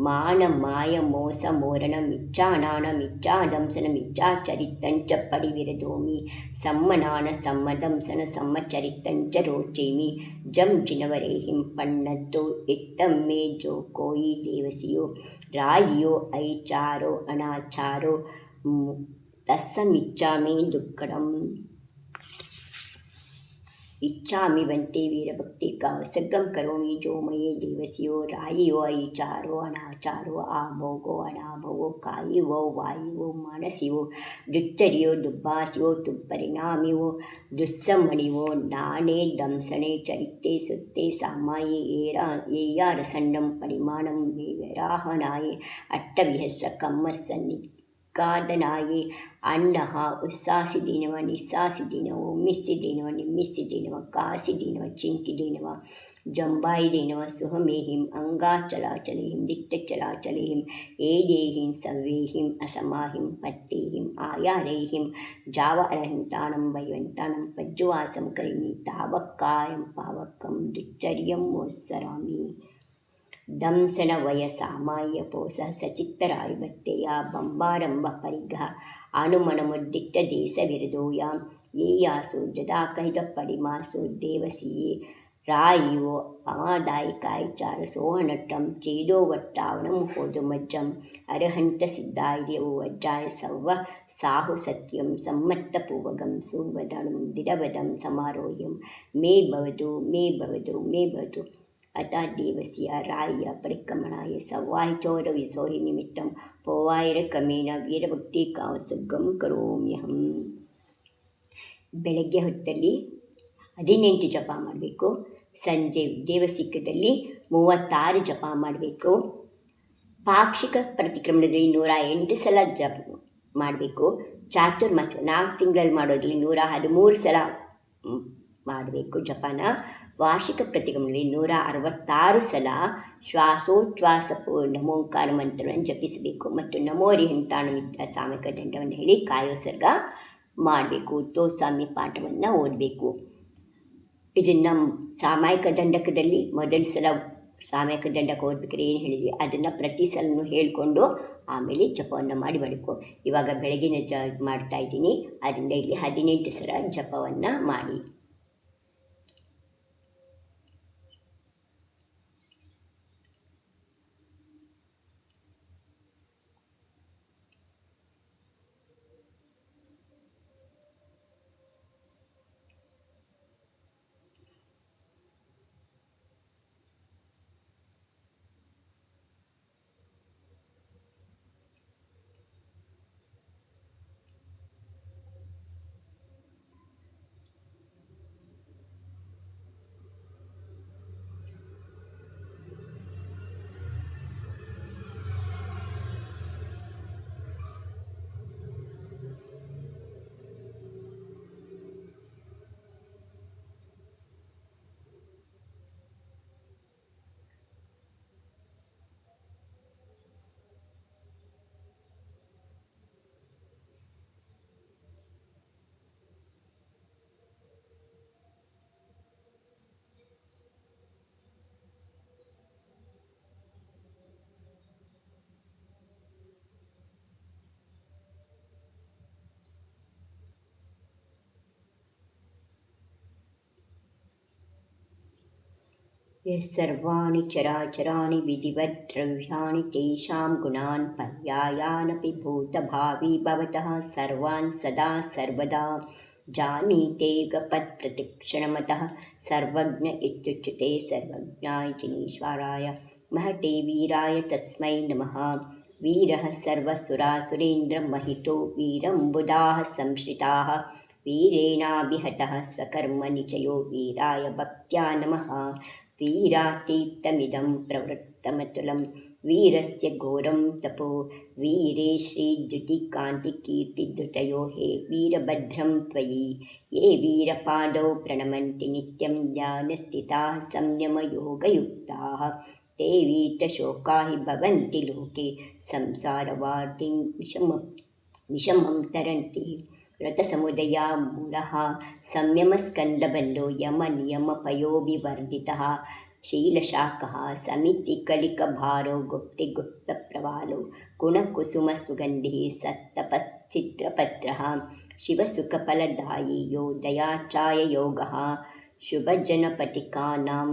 ಮಾನ ಮಾಯ ಮೋಸ ಮೋರಣಮಿಚ್ಚಾನಾಣಮಿಚ್ಚಾದಂಸನಮಿಚ್ಚಾಚರಿತಂಚ ಪಡಿವಿರದೋಮಿ ಸಮ್ಮನಾಣ ಸಮ್ಮದಂಸನ ಸಮ್ಮಚರಿತಂಚ ರೋಚೇಮಿ ಜಂ ಜಿನವರೇಹಿಂ ಪಣ್ಣತ್ತೋ ಇಟ್ಟಮ್ಮೆ ಜೋ ಕೋಯಿ ದೇವಸಿಯೋ ರಾಯಿಯೋ ಐಚಾರೋ ಅನಾಚಾರೋ ತಸ್ಸಮಿಚ್ಚಾಮಿ ದುಕ್ಕಡಂ इच्छामि वन्ते वीरभक्ति का सग्गम करोमि जो मये देवस्यो रायियो ऐचारो अनाचारो आभोगो अनाभवो कायिवो वायुवो मानसिवो दुच्चरियो दुब्बासिवो तुपरिणामिवो दुस्समणिवो नाणे दंसने चरिते सुत्ते सामाये येयारसण्डं परिमाणं विराहणाये अट्टविहस्स कम्मस्स ಕಾದನಾಯೇ ಅಣ್ಣಃ ಉಸ್ಸಾಸಿದೀನವ ನಿಸ್ಸಾಸಿದೀನವ ಉಮ್ಮಿಸ್ಸಿದೀನವ ನಿಮ್ಮಿಸ್ಸಿದೀನವ ಕಾಸಿದೀನವ ಚಿಂಕಿದೀನವ ಜಂಬಾಯಿದೀನವ ಸುಹಮೇಹಿಂ ಅಂಗಾಚಲಾಚಲೇಹಿಂ ದಿಟ್ಟಚಲಾಚಲೇಹಿಂ ಏದೇಹಿಂ ಸವ್ಯೇಹಿಂ ಅಸಮಾಹಿಂ ಪಟ್ಟೇಹಿಂ ಆಯಾರೇಹಿಂ ಜಾವ ಅರಹಿಂತಾಣಂ ವೈವಂತಾಣಂ ಪಜ್ಜುವಾಸಂ ಕರಿಮಿ ತಾವಕ್ಕಾಯಂ ಪಾವಕಂ ದುಚ್ಚರ್ಯಂ ಮೋತ್ಸರಾಮಿ ದಂಸನ ವಯ ಸಾಮಾಯ ಪೋಸ ಸಚಿತ್ತರಾಯ ಭತ್ತೆಯ ಬಂಬಾರಂಭ ಪರಿಗ್ರಹ ಅಣುಮಣಮುಡ್ಡಿಟ್ಟ ದೇಶ ವಿರದೋಯಾಂ ಏಯಾಸು ಜದಾಕೈಗ ಪಡಿಮಾಸು ದೇವಸಿಯೇ ರಾಯಿಯೋ ಅಮಾದಾಯಿಕಾಯ್ಚಾರ ಸೋಹನಟ್ಟಂ ಚೇದೋ ವಟ್ಟಾವಣಂ ಹೋದು ಮಜ್ಜಂ ಅರಹಂತ ಸಿದ್ಧಾಯ್ಯವು ವಜ್ಜಾಯ ಸವ್ವ ಸಾಹು ಸತ್ಯಂ ಸಮ್ಮತ್ತ ಪೂವಗಂ ಸುವದಣಂ ದಿಡವದಂ ಸಮಾರೋಹ್ಯಂ ಮೇ ಭವದು ಮೇ ಭವದು ಮೇ ಭವದು अतः देवस्य राय परिक्रमणाय सवाहिचोर विसोहि निमित्तं ಪೋವಾಯಿರಕಮೇನ ವೀರಭಕ್ತಿ ಕಾವಸುಗ್ಗಂ ಕರೋಮ್ಯಹಂ. ಬೆಳಗ್ಗೆ ಹೊತ್ತಲ್ಲಿ 18 ಜಪ ಮಾಡಬೇಕು. ಸಂಜೆ ದೇವಸಿಕ್ಕದಲ್ಲಿ 36 ಜಪ ಮಾಡಬೇಕು. ಪಾಕ್ಷಿಕ ಪ್ರತಿಕ್ರಮಣದಲ್ಲಿ 108 ಸಲ ಜಪ ಮಾಡಬೇಕು. ಚಾತುರ್ಮಾಸ 4 ತಿಂಗಳಲ್ಲಿ ಮಾಡೋದ್ರಲ್ಲಿ 113 ಸಲ ಮಾಡಬೇಕು ಜಪನ. ವಾರ್ಷಿಕ ಪ್ರತಿಕ್ರಮಣದಲ್ಲಿ 166 ಸಲ ಶ್ವಾಸೋಚ್ಛ್ವಾಸ ನಮೋಂಕಾರ ಮಂತ್ರವನ್ನು ಜಪಿಸಬೇಕು ಮತ್ತು ನಮೋರಿಹಂತಾಣಮಿತ್ತ ಸಾಮಕ ದಂಡವನ್ನು ಹೇಳಿ ಕಾಯೋಸರ್ಗ ಮಾಡಬೇಕು. ತೋಸಾಮಿ ಪಾಠವನ್ನು ಓದಬೇಕು. ಇದನ್ನು ಸಾಮಾಯಿಕ ದಂಡಕದಲ್ಲಿ ಮೊದಲ ಸಲ ಸಾಮಾಯಿಕ ದಂಡಕ ಓದ್ಬೇಕಾದ್ರೆ ಏನು ಹೇಳಿದ್ವಿ ಅದನ್ನು ಪ್ರತಿ ಸಲನೂ ಹೇಳಿಕೊಂಡು ಆಮೇಲೆ ಜಪವನ್ನು ಮಾಡಬೇಕು. ಇವಾಗ ಬೆಳಗಿನ ಮಾಡ್ತಾಯಿದ್ದೀನಿ, ಅದರಿಂದ ಇಲ್ಲಿ 18 ಸಲ ಜಪವನ್ನು ಮಾಡಿ. सर्वाणि चराचराणि विधिवद्द्रव्याणि तेषां गुणान् पर्यायानपि भूतभावी भवतः सर्वान् सदा सर्वदा जानीते गपत्प्रतिक्षणमतः सर्वज्ञ इत्युच्यते सर्वज्ञाय जिनेश्वराय महते वीराय तस्मै नमः. वीरः सर्वसुरासुरेन्द्रमहितो वीरम्बुदाः संश्रिताः वीरेणाभिहतः स्वकर्मनिचयो वीराय भक्त्या नमः. वीरातीतमिदं प्रवृत्तमतुलं वीरस्य घोरं तपो वीरे श्रीद्युतिकान्तिकीर्तिद्युतयो हे वीरभद्रं त्वयि ये वीरपादौ प्रणमन्ति नित्यं ध्यानस्थिताः संयमयोगयुक्ताः ते वीतशोका हि भवन्ति लोके संसारवार्तिं विषमं तरन्ति. ವ್ರತಸಮುದಯ ಮೂಲಃ ಸಂಯಮಸ್ಕಂದಬಂಧೋ ಯಮನಿಯಮಪಯೋಭಿವರ್ಧಿತಃ ಶೀಲಶಾಖಃ ಸಮಿತಿಕಲಿಕಭಾರೋ ಗುಪ್ತಿಗುಪ್ತಪ್ರವಾಲೋ ಗುಣಕುಸುಮಸುಗಂಧಿः ಸತ್ತಪಶ್ಚಿತ್ರಪತ್ರः ಶಿವಸುಖಫಲದಾಯಿ ಯೋ ದಯಾಚಾಯ ಯೋಗಃ ಶುಭಜನಪಟಿಕಾನಾಂ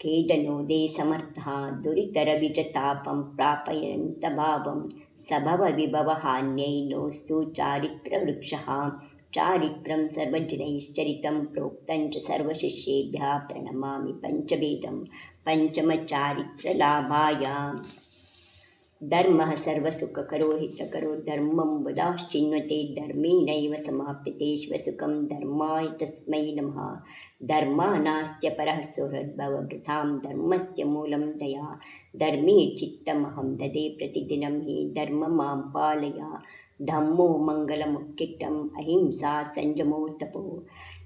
ಖೇದನೋದೇ ಸಮರ್ಥಃ ದುರಿತರವಿಜತಾಪಂ ಪ್ರಾಪಯಂತಭಾವಂ ಸಭವವಿಭವಹಾನ್ಯೈ ನೋಸ್ತು ಚಾರಿತ್ರವೃಕ್ಷಃ ಚಾರಿತ್ರಂ ಸರ್ವಜನೈಶ್ಚರಿतं ಪ್ರೋಕ್ತಂಚ ಸರ್ವಶಿಷ್ಯೇಭ್ಯಃ ಪ್ರಣಮಾಮಿ ಪಂಚವೇದಂ ಪಂಚಮಚಾರಿತ್ರಲಾಭಾಯ ಧರ್ಮಃ ಸರ್ವಸುಖಕರೋ ಹಿತಕರೋ ಧರ್ಮಂ ವದಾಶ್ಚಿನ್ವತೆ ಧರ್ಮೇಣೈವ ಸಮಾಪ್ಯತೆ ಶಿವಸುಖಂ ಧರ್ಮಾಯ ತಸ್ಮೈ ನಮಃ ಧರ್ಮಾನಾಸ್ತ್ಯಪರಃ ಸುಹೃದ್ಭವಭೃತಾಂ ಧರ್ಮಸ್ಯ ಮೂಲಂ ದಯಾ ಧರ್ಮೇ ಚಿತ್ತಮಹಂ ದದೆ ಪ್ರತಿದಿನಂ ಹಿ ಧರ್ಮ ಮಾಂ ಪಾಲಯ ಧಮ್ಮೋ ಮಂಗಲಮುಖ್ಯಂ ಅಹಿಂಸಾ ಸಂಯಮೋ ತಪೋ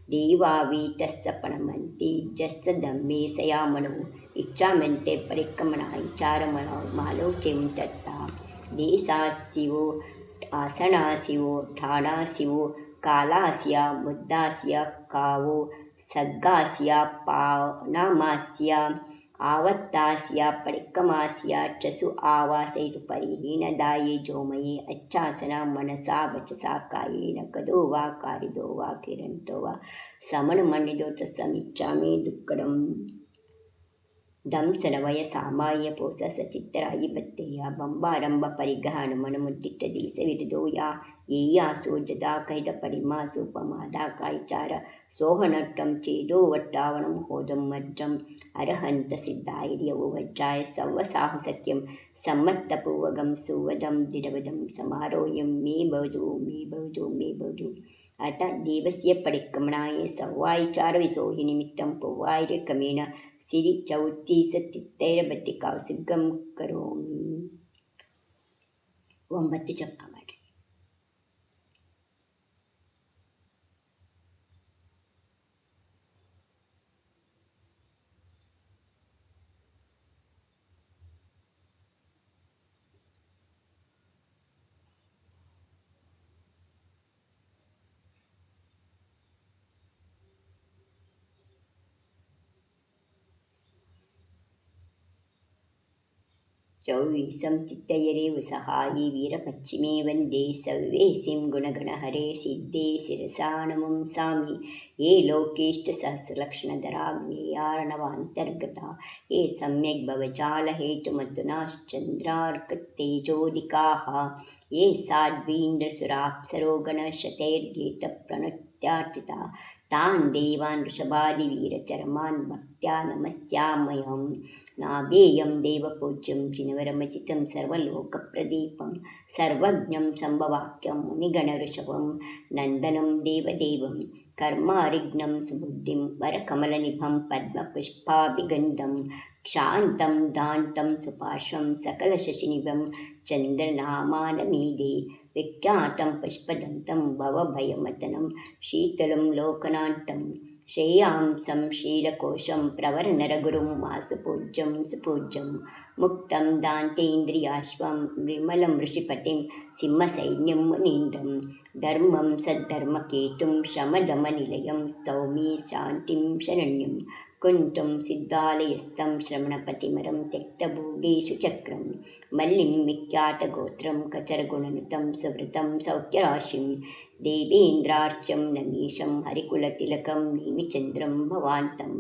ದೇವಾವೀತಸ್ಸ ಪಣಮಂತಿ ಜಸ್ಸ ಧಮ್ಮೇ ಸಯಾಮಣೋ ಇಚ್ಛಾಮೆಂತೆ ಪರಿಕ್ರಮಣ ವಿಚಾರಮಣೋ ಮಾಲೋಚೆಂ ತತ್ತ ದೇಸಾಸಿವೋ ಆಸನಾಸಿವೋ ಠಾಣಾಸಿವೋ ಕಾಲಾಸ್ಯ ಮುದ್ದಾಸ್ಯ ಕಾವೋ ಸಗ್ಗಾಸ್ಯ ಪಾನಾಮಾಸ್ಯ ಆವತ್ತಾಸ್ಯ ಪರಿಕ್ರಮಾಸ್ಯ ಚಸು ಆವಾಸೈತು ಪರಿಹೀನದಾಯೇ ಜೋಮಯೇ ಅಚ್ಚಾಸನ ಮನಸಾ ವಚಸಾ ಕಾಯೇನ ಕದೋ ವಾ ಕಾರಿದೋ ವಾ ಕಿರಂತೋ ವಾ ಸಮಣಮಣ್ಣಿದೋ ತಸ್ಸಮಿಚ್ಛಾಮಿ ದುಕ್ಕಡಂ ದಂಸನವಯ ಸಾಮಾಯ ಪೋಸ ಸಚಿತ್ತರಾಯಿ ಬತ್ತೆಯ ಬಂಬಾರಂಭ ಪರಿಗಹಣ ಮಣಮುದ್ದಿಟ್ಟ ದೇಶವಿರುದೋ ಯಾ ಏಯಾಸೋ ಜದಾ ಕೈದ ಪರಿಮಾಸು ಪಮಾದಾಕಾಯ್ಚಾರ ಸೋಹನಟ್ಟಂ ಚೇದೋ ವಟ್ಟಾವಣಂ ಹೋದಂ ಮಜ್ಜಂ ಅರಹಂತ ಸಿದ್ಧಾಯಿರ್ಯವೋ ವಜ್ಜಾಯ ಸವ್ವಸಾಹುಸಖ್ಯಂ ಸಮ್ಮತ್ತಪೂವಗಂ ಸುವದಂ ದಿಡವದಂ ಸಮಾರೋಹ್ಯಂ ಮೇ ಭವದು ಮೇ ಭವದು ಮೇ ಭವದು ಅತ ದೇವಸ್ಯ ಪರಿಕ್ರಮಣಾಯ ಸವ್ವಾಯಿಚಾರವಿಸೋಹಿ ನಿಮಿತ್ತಂ ಪೌವಾಯಿರ್ಯಕಮೇನ ಸಿರಿ ಚೌತೀಸತಿತ್ತೈರಬಟ್ಟಿಕಾವ್ ಸಿಗ್ಗಂ ಕರೋಮಿ. 9 ಜಪ ಮಾಡಿ. ಚೌವೀಸಂ ಚಿತ್ತಯರೇ ಸಹಾಯಿ ವೀರಪಶ್ಚಿಮೇ ವಂದೇ ಸವ್ವೇಸಿಂ ಗುಣಗಣಹರೇ ಸಿದ್ಧೇ ಶಿರಸಾಣಮಂ ಸಾಮಿ ಯೇ ಲೋಕೇಷ್ಟ ಸಹಸ್ರಲಕ್ಷಣಧರಾಗ್ನೇಯಾರ್ಣವಾಂತರ್ಗತ ಯೇ ಸಮ್ಯಕ್ ಭವಜಾಲಹೇತುಮತುನಾಶ್ಚಂದ್ರಾರ್ಕತ್ತೇಜೋದಿಕಾಃ ಯೇ ಸಾಧ್ವೀಂದ್ರಸುರಾಪ್ಸರೋ ಗಣಶತೈರ್ಗೀತಪ್ರಣತ್ಯಾರ್ಚಿತಾ ತಾನ್ ದೇವಾನ್ ವೃಷಭಾದಿವೀರಚರಮಾನ್ ಭಕ್ತ್ಯಾ ನಮಸ್ಯಾಮ್ಯಹಂ ನಾಭೇಯಂ ದೇವಪೂಜ್ಯಂ ಚಿನವರಮಚಿತಂ ಸರ್ವಲೋಕಪ್ರದೀಪಂ ಸರ್ವಜ್ಞಂ ಸಂಭವಾಕ್ಯಂ ಮುನಿಗಣಋಷಭಂ ನಂದನಂ ದೇವದೇವಂ ಕರ್ಮಾರಿಘ್ನಂ ಸುಬುದ್ಧಿಂ ವರಕಮಲನಿಭಂ ಪದ್ಮಪುಷ್ಪಾಭಿಗಂಧಂ ಕ್ಷಾಂತಂ ದಾಂತಂ ಸುಪಾರ್ಶ್ವಂ ಸಕಲಶಶಿನಿಭಂ ಚಂದ್ರನಾಮಾನಮೀಡೆ ವಿಖ್ಯಾತಂ ಪುಷ್ಪದಂತಂ ಭವಭಯಮತನಂ ಶೀತಲಂ ಲೋಕನಾಂತಂ ಶ್ರೇಯಾಂಸಂ ಶ್ರೀಲಕೋಶಂ ಪ್ರವರನರಗುರುಂ ವಾಸುಪೂಜ್ಯಂ ಸುಪೂಜ್ಯಂ ಮುಕ್ತಂ ದಾಂತೇಂದ್ರಿಯಾಶ್ವಂ ವಿಮಲಂ ಋಷಿಪತಿಂ ಸಿಂಹಸೈನ್ಯಂ ಮುನೀಂದ್ರಂ ಧರ್ಮಂ ಸದ್ಧರ್ಮಕೇತುಂ ಶಮದಮನಿಲಯಂ ಸ್ತೌಮಿ ಶಾಂತಿಂ ಶರಣ್ಯಂ ಕುಂಟುಂ ಸಿದ್ಧಾಲಯಸ್ಥಂ ಶ್ರವಣಪತಿಮರಂ ತ್ಯಕ್ತಭೋಗೇಶು ಚಕ್ರಂ ಮಲ್ಲಿಂ ವಿಖ್ಯಾತಗೋತ್ರಂ ಕಚರಗುಣನುತಂ ಸುವೃತಂ ಸೌಖ್ಯರಾಶಿಂ ದೇವೇಂದ್ರಾರ್ಚಂ ನಮೀಶಂ ಹರಿಕುಲತಿಲಕಂ ನೇಮಿಚಂದ್ರಂ ಭವಾಂತಂ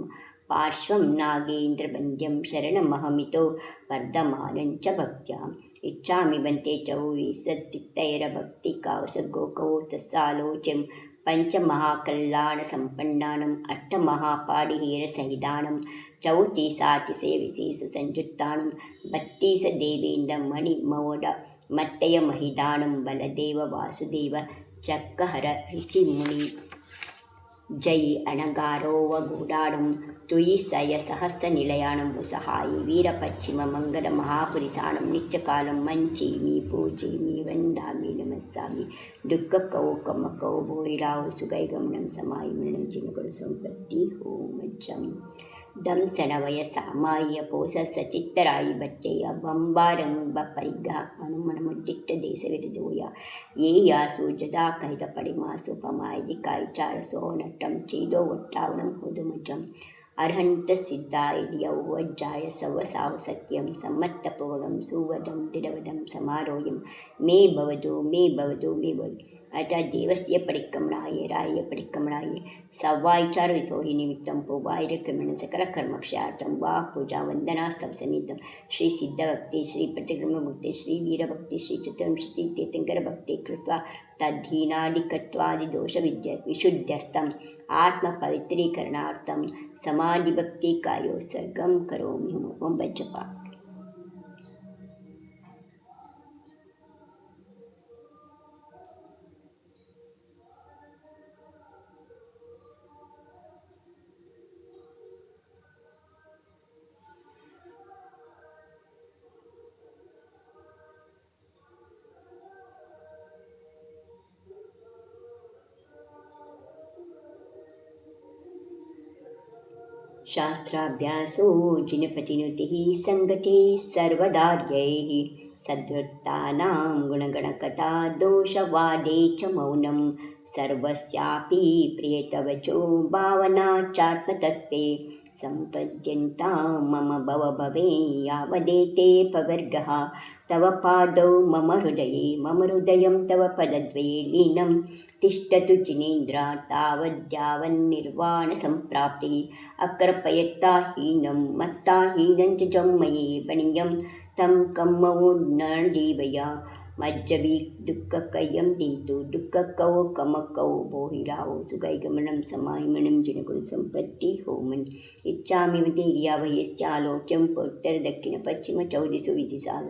ಪಾರ್ಶ್ವಂ ನಾಗೇಂದ್ರವಂದ್ಯಂ ಶರಣಮಹಮಿತೋ ವರ್ಧಮಾನಂಚ ಭಕ್ತ್ಯಾ ಇಚ್ಛಾಮಿ ಬಂತೆ ಚೌವೀಸತ್ತಿತ್ತೈರಭಕ್ತಿಕಾವಸಗೋಕೋ ತಸ್ಸಾಲೋಚ್ಯಂ ಪಂಚಮಹಾಕಲ್ಯಾಣಸಂಪನ್ನಾನಂ ಅಷ್ಟಮಹಾಪಾಡಿಹೇರಸಹಿದಾನಂ ಚೌತೀಸಾತಿಶಯವಿಶೇಷಸಂಯುಕ್ತಾನಂ ಬತ್ತೀಸದೇವೇಂದ್ರಮಣಿಮೌಢ ಮಟ್ಟಯ ಮಹಿದಾನಂ ಬಲದೇವ ವಾಸುದೇವ ಚಕ್ಕಹರ ಋಷಿಮುನಿ ಜೈ ಅಣಗಾರೋವ ಗೂಡಾಡಂ ತುಯಿ ಸಯ ಸಹಸ್ರ ನಿಲಯಾಣಂ ಸಹಾಯಿ ವೀರಪಶ್ಚಿಮ ಮಂಗಲ ಮಹಾಪುರಿಸಾಣಂ ನಿತ್ಯಕಾಲಂ ಮಂಚೀಮಿ ಪೂಜೀಮಿ ವಂದಾಮಿ ನಮಸ್ಸಾಮಿ ದುಃಖಕೌ ಕಮಕೌ ಭೋಯಿರಾವು ಸುಗೈಗಮನಂ ಸಮಾಯಿ ಮರಣಂ ಜಿನಗಳು ಸಂಪತ್ತಿ ಓಂ ಅಜ್ಜಂ ದಂಸನವಯ ಸಾಮಾಯ ಪೋಸ ಸಚಿತ್ತರಾಯಿ ಬಚ್ಚೆಯ ಬಂಬಾರಂಬ ಪರಿಗ್ರಹ ಮಣಮಣಮುದ್ದಿಟ್ಟ ದೇಶವಿರುದೋಯ ಏ ಯಾಸು ಜದಾ ಕೈದ ಪಡಿಮಾಸು ಪಮಾಯದಿ ಕಾಯ್ಚಾರ ಸೋನಟ್ಟಂ ಚೀದೋ ಒಟ್ಟಾವಣಂ ಹುದುಮಜಂ ಅರ್ಹಂತ ಸಿದ್ಧಾಯ ಸವ ಸಾವು ಸತ್ಯಂ ಸಮ್ಮತ್ತಪುವಗಂ ಸುವದಂ ದಿಡವದಂ ಸಮಾರೋಯಂ ಮೇ ಭವದು ಮೇ ಭವದು ಮೇ ಭವದು अतः देवस्य परिक्रमणाय राय परिक्रमणाय सवाचार विसोहि निमित्तं पूवायक्रमण सकलकर्मक्षयार्थं वा पूजा वंदना स्तव समेतं श्री सिद्धभक्ति श्री प्रतिक्रम भक्ति श्री वीरभक्ति श्री चतुर्विंशति तीर्थंकर भक्ति कृत्वा तद्धीनादिकत्वादि दोष विशुद्ध्यर्थम् आत्मपवित्रीकरणार्थं समाधिभक्ति कायोत्सर्गं करोमि ओम बज्जपा। शास्त्राभ्यासो जिनपतिनुतिः संगते सर्वदार्यैः सद्वृत्तानां गुणगणकथा दोषवादे च मौनं सर्वस्यापि प्रियतवचो भावना चात्मतत्त्वे सम्पद्यन्तां मम भवभवे यावदेते पवर्गः तव पादौ मम हृदयं तव पदद्वये लीनं तिष्ठतु जिनेन्द्र तावद्यावन्निर्वाणसम्प्राप्तिः अकर्पयत्ताहीनं मत्ताहीनं च जम्मये बणीयं तं कम्मवो न जीवय मज्जवी दुःखकयं दिन्तु दुःखकौ कमकौ बोहिरावो सुगैगमनं समाहिमनं जनगुणसम्पत्ति होमन् इच्छामि वीर्यावयस्यालोक्यं पूर्वोत्तरदक्षिणपश्चिमचौदिषु विधिसाल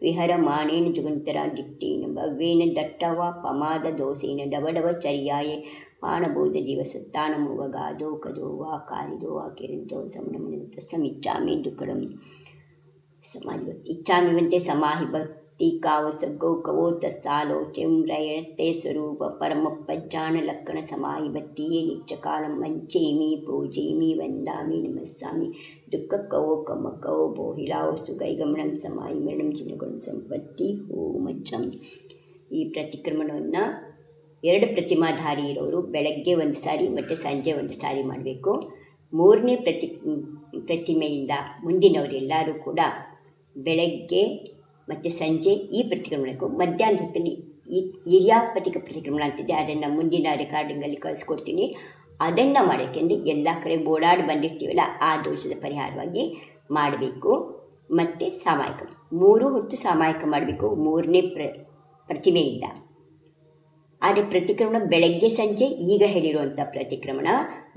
विहरमाणेन जुगन्तरादित्येन भव्येन दट्टवा पमाददोषेण डवडवचर्याय पाणबोधजीवसत्तानमुवगादो कदो वा कारिदो वा किरणतो समनमनन्तसमिच्छामि दुःखडं समाधिभक्ति इच्छामि वन्ते समाहिभक्ति कावसगो कवो तस्सालोच्यं रयणते स्वरूप परमपज्जानलक्षण समाहिभक्ति नित्यकालं वञ्चेमि पूजेमि वन्दामि नमस्सामि दुःखकवो कमकवो बोहिलावो सुगैगमनं समाहिमरणं ಚಿನ್ನಗುಣ ಸಂಪತ್ತಿ ಹೋಮಚ್ಚಂ। ಈ ಪ್ರತಿಕ್ರಮಣವನ್ನು 2 ಪ್ರತಿಮಾಧಾರಿ ಇರೋರು ಬೆಳಗ್ಗೆ ಒಂದು ಸಾರಿ ಮತ್ತು ಸಂಜೆ ಒಂದು ಸಾರಿ ಮಾಡಬೇಕು. 3ನೇ ಪ್ರತಿಮೆಯಿಂದ ಮುಂದಿನವರೆಲ್ಲರೂ ಕೂಡ ಬೆಳಗ್ಗೆ ಮತ್ತು ಸಂಜೆ ಈ ಪ್ರತಿಕ್ರಮಣಕ್ಕೂ ಮಧ್ಯಾಹ್ನ ಹೊತ್ತಲ್ಲಿ ಇರ್ಯಾಪತಿಕ ಪ್ರತಿಕ್ರಮಣ ಅಂತಿದೆ, ಅದನ್ನು ಮುಂದಿನ ರೆಕಾರ್ಡಿಂಗಲ್ಲಿ ಕಳಿಸ್ಕೊಡ್ತೀನಿ. ಅದನ್ನು ಮಾಡೋಕ್ಕೆಂದು ಎಲ್ಲ ಕಡೆ ಓಡಾಡಿ ಬಂದಿರ್ತೀವಲ್ಲ ಆ ದೋಷದ ಪರಿಹಾರವಾಗಿ ಮಾಡಬೇಕು. ಮತ್ತು ಸಾಮಾಯಿಕ 3 ಹೊತ್ತು ಸಾಮಾಯಿಕ ಮಾಡಬೇಕು 3ನೇ ಪ್ರತಿಮೆಯಿಂದ. ಆದರೆ ಪ್ರತಿಕ್ರಮಣ ಬೆಳಗ್ಗೆ ಸಂಜೆ ಈಗ ಹೇಳಿರುವಂಥ ಪ್ರತಿಕ್ರಮಣ,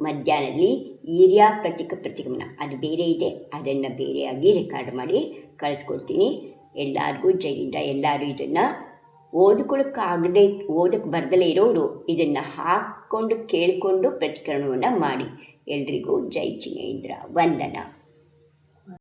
ಮಧ್ಯಾಹ್ನದಲ್ಲಿ ಈರ್ಯಾಪತಿಕ ಪ್ರತಿಕ್ರಮಣ ಅದು ಬೇರೆ ಇದೆ, ಅದನ್ನು ಬೇರೆಯಾಗಿ ರೆಕಾರ್ಡ್ ಮಾಡಿ ಕಳಿಸ್ಕೊಡ್ತೀನಿ. ಎಲ್ಲರಿಗೂ ಜೈಲಿಂದ ಎಲ್ಲರೂ ಇದನ್ನು ಓದಕ್ಕೆ ಬರ್ದಲೇ ಇರೋರು ಇದನ್ನು ಹಾಕ್ಕೊಂಡು ಕೇಳಿಕೊಂಡು ಪ್ರತಿಕ್ರಮಣವನ್ನು ಮಾಡಿ. ಎಲ್ರಿಗೂ ಜೈ ಜಿನೇಂದ್ರ ವಂದನ.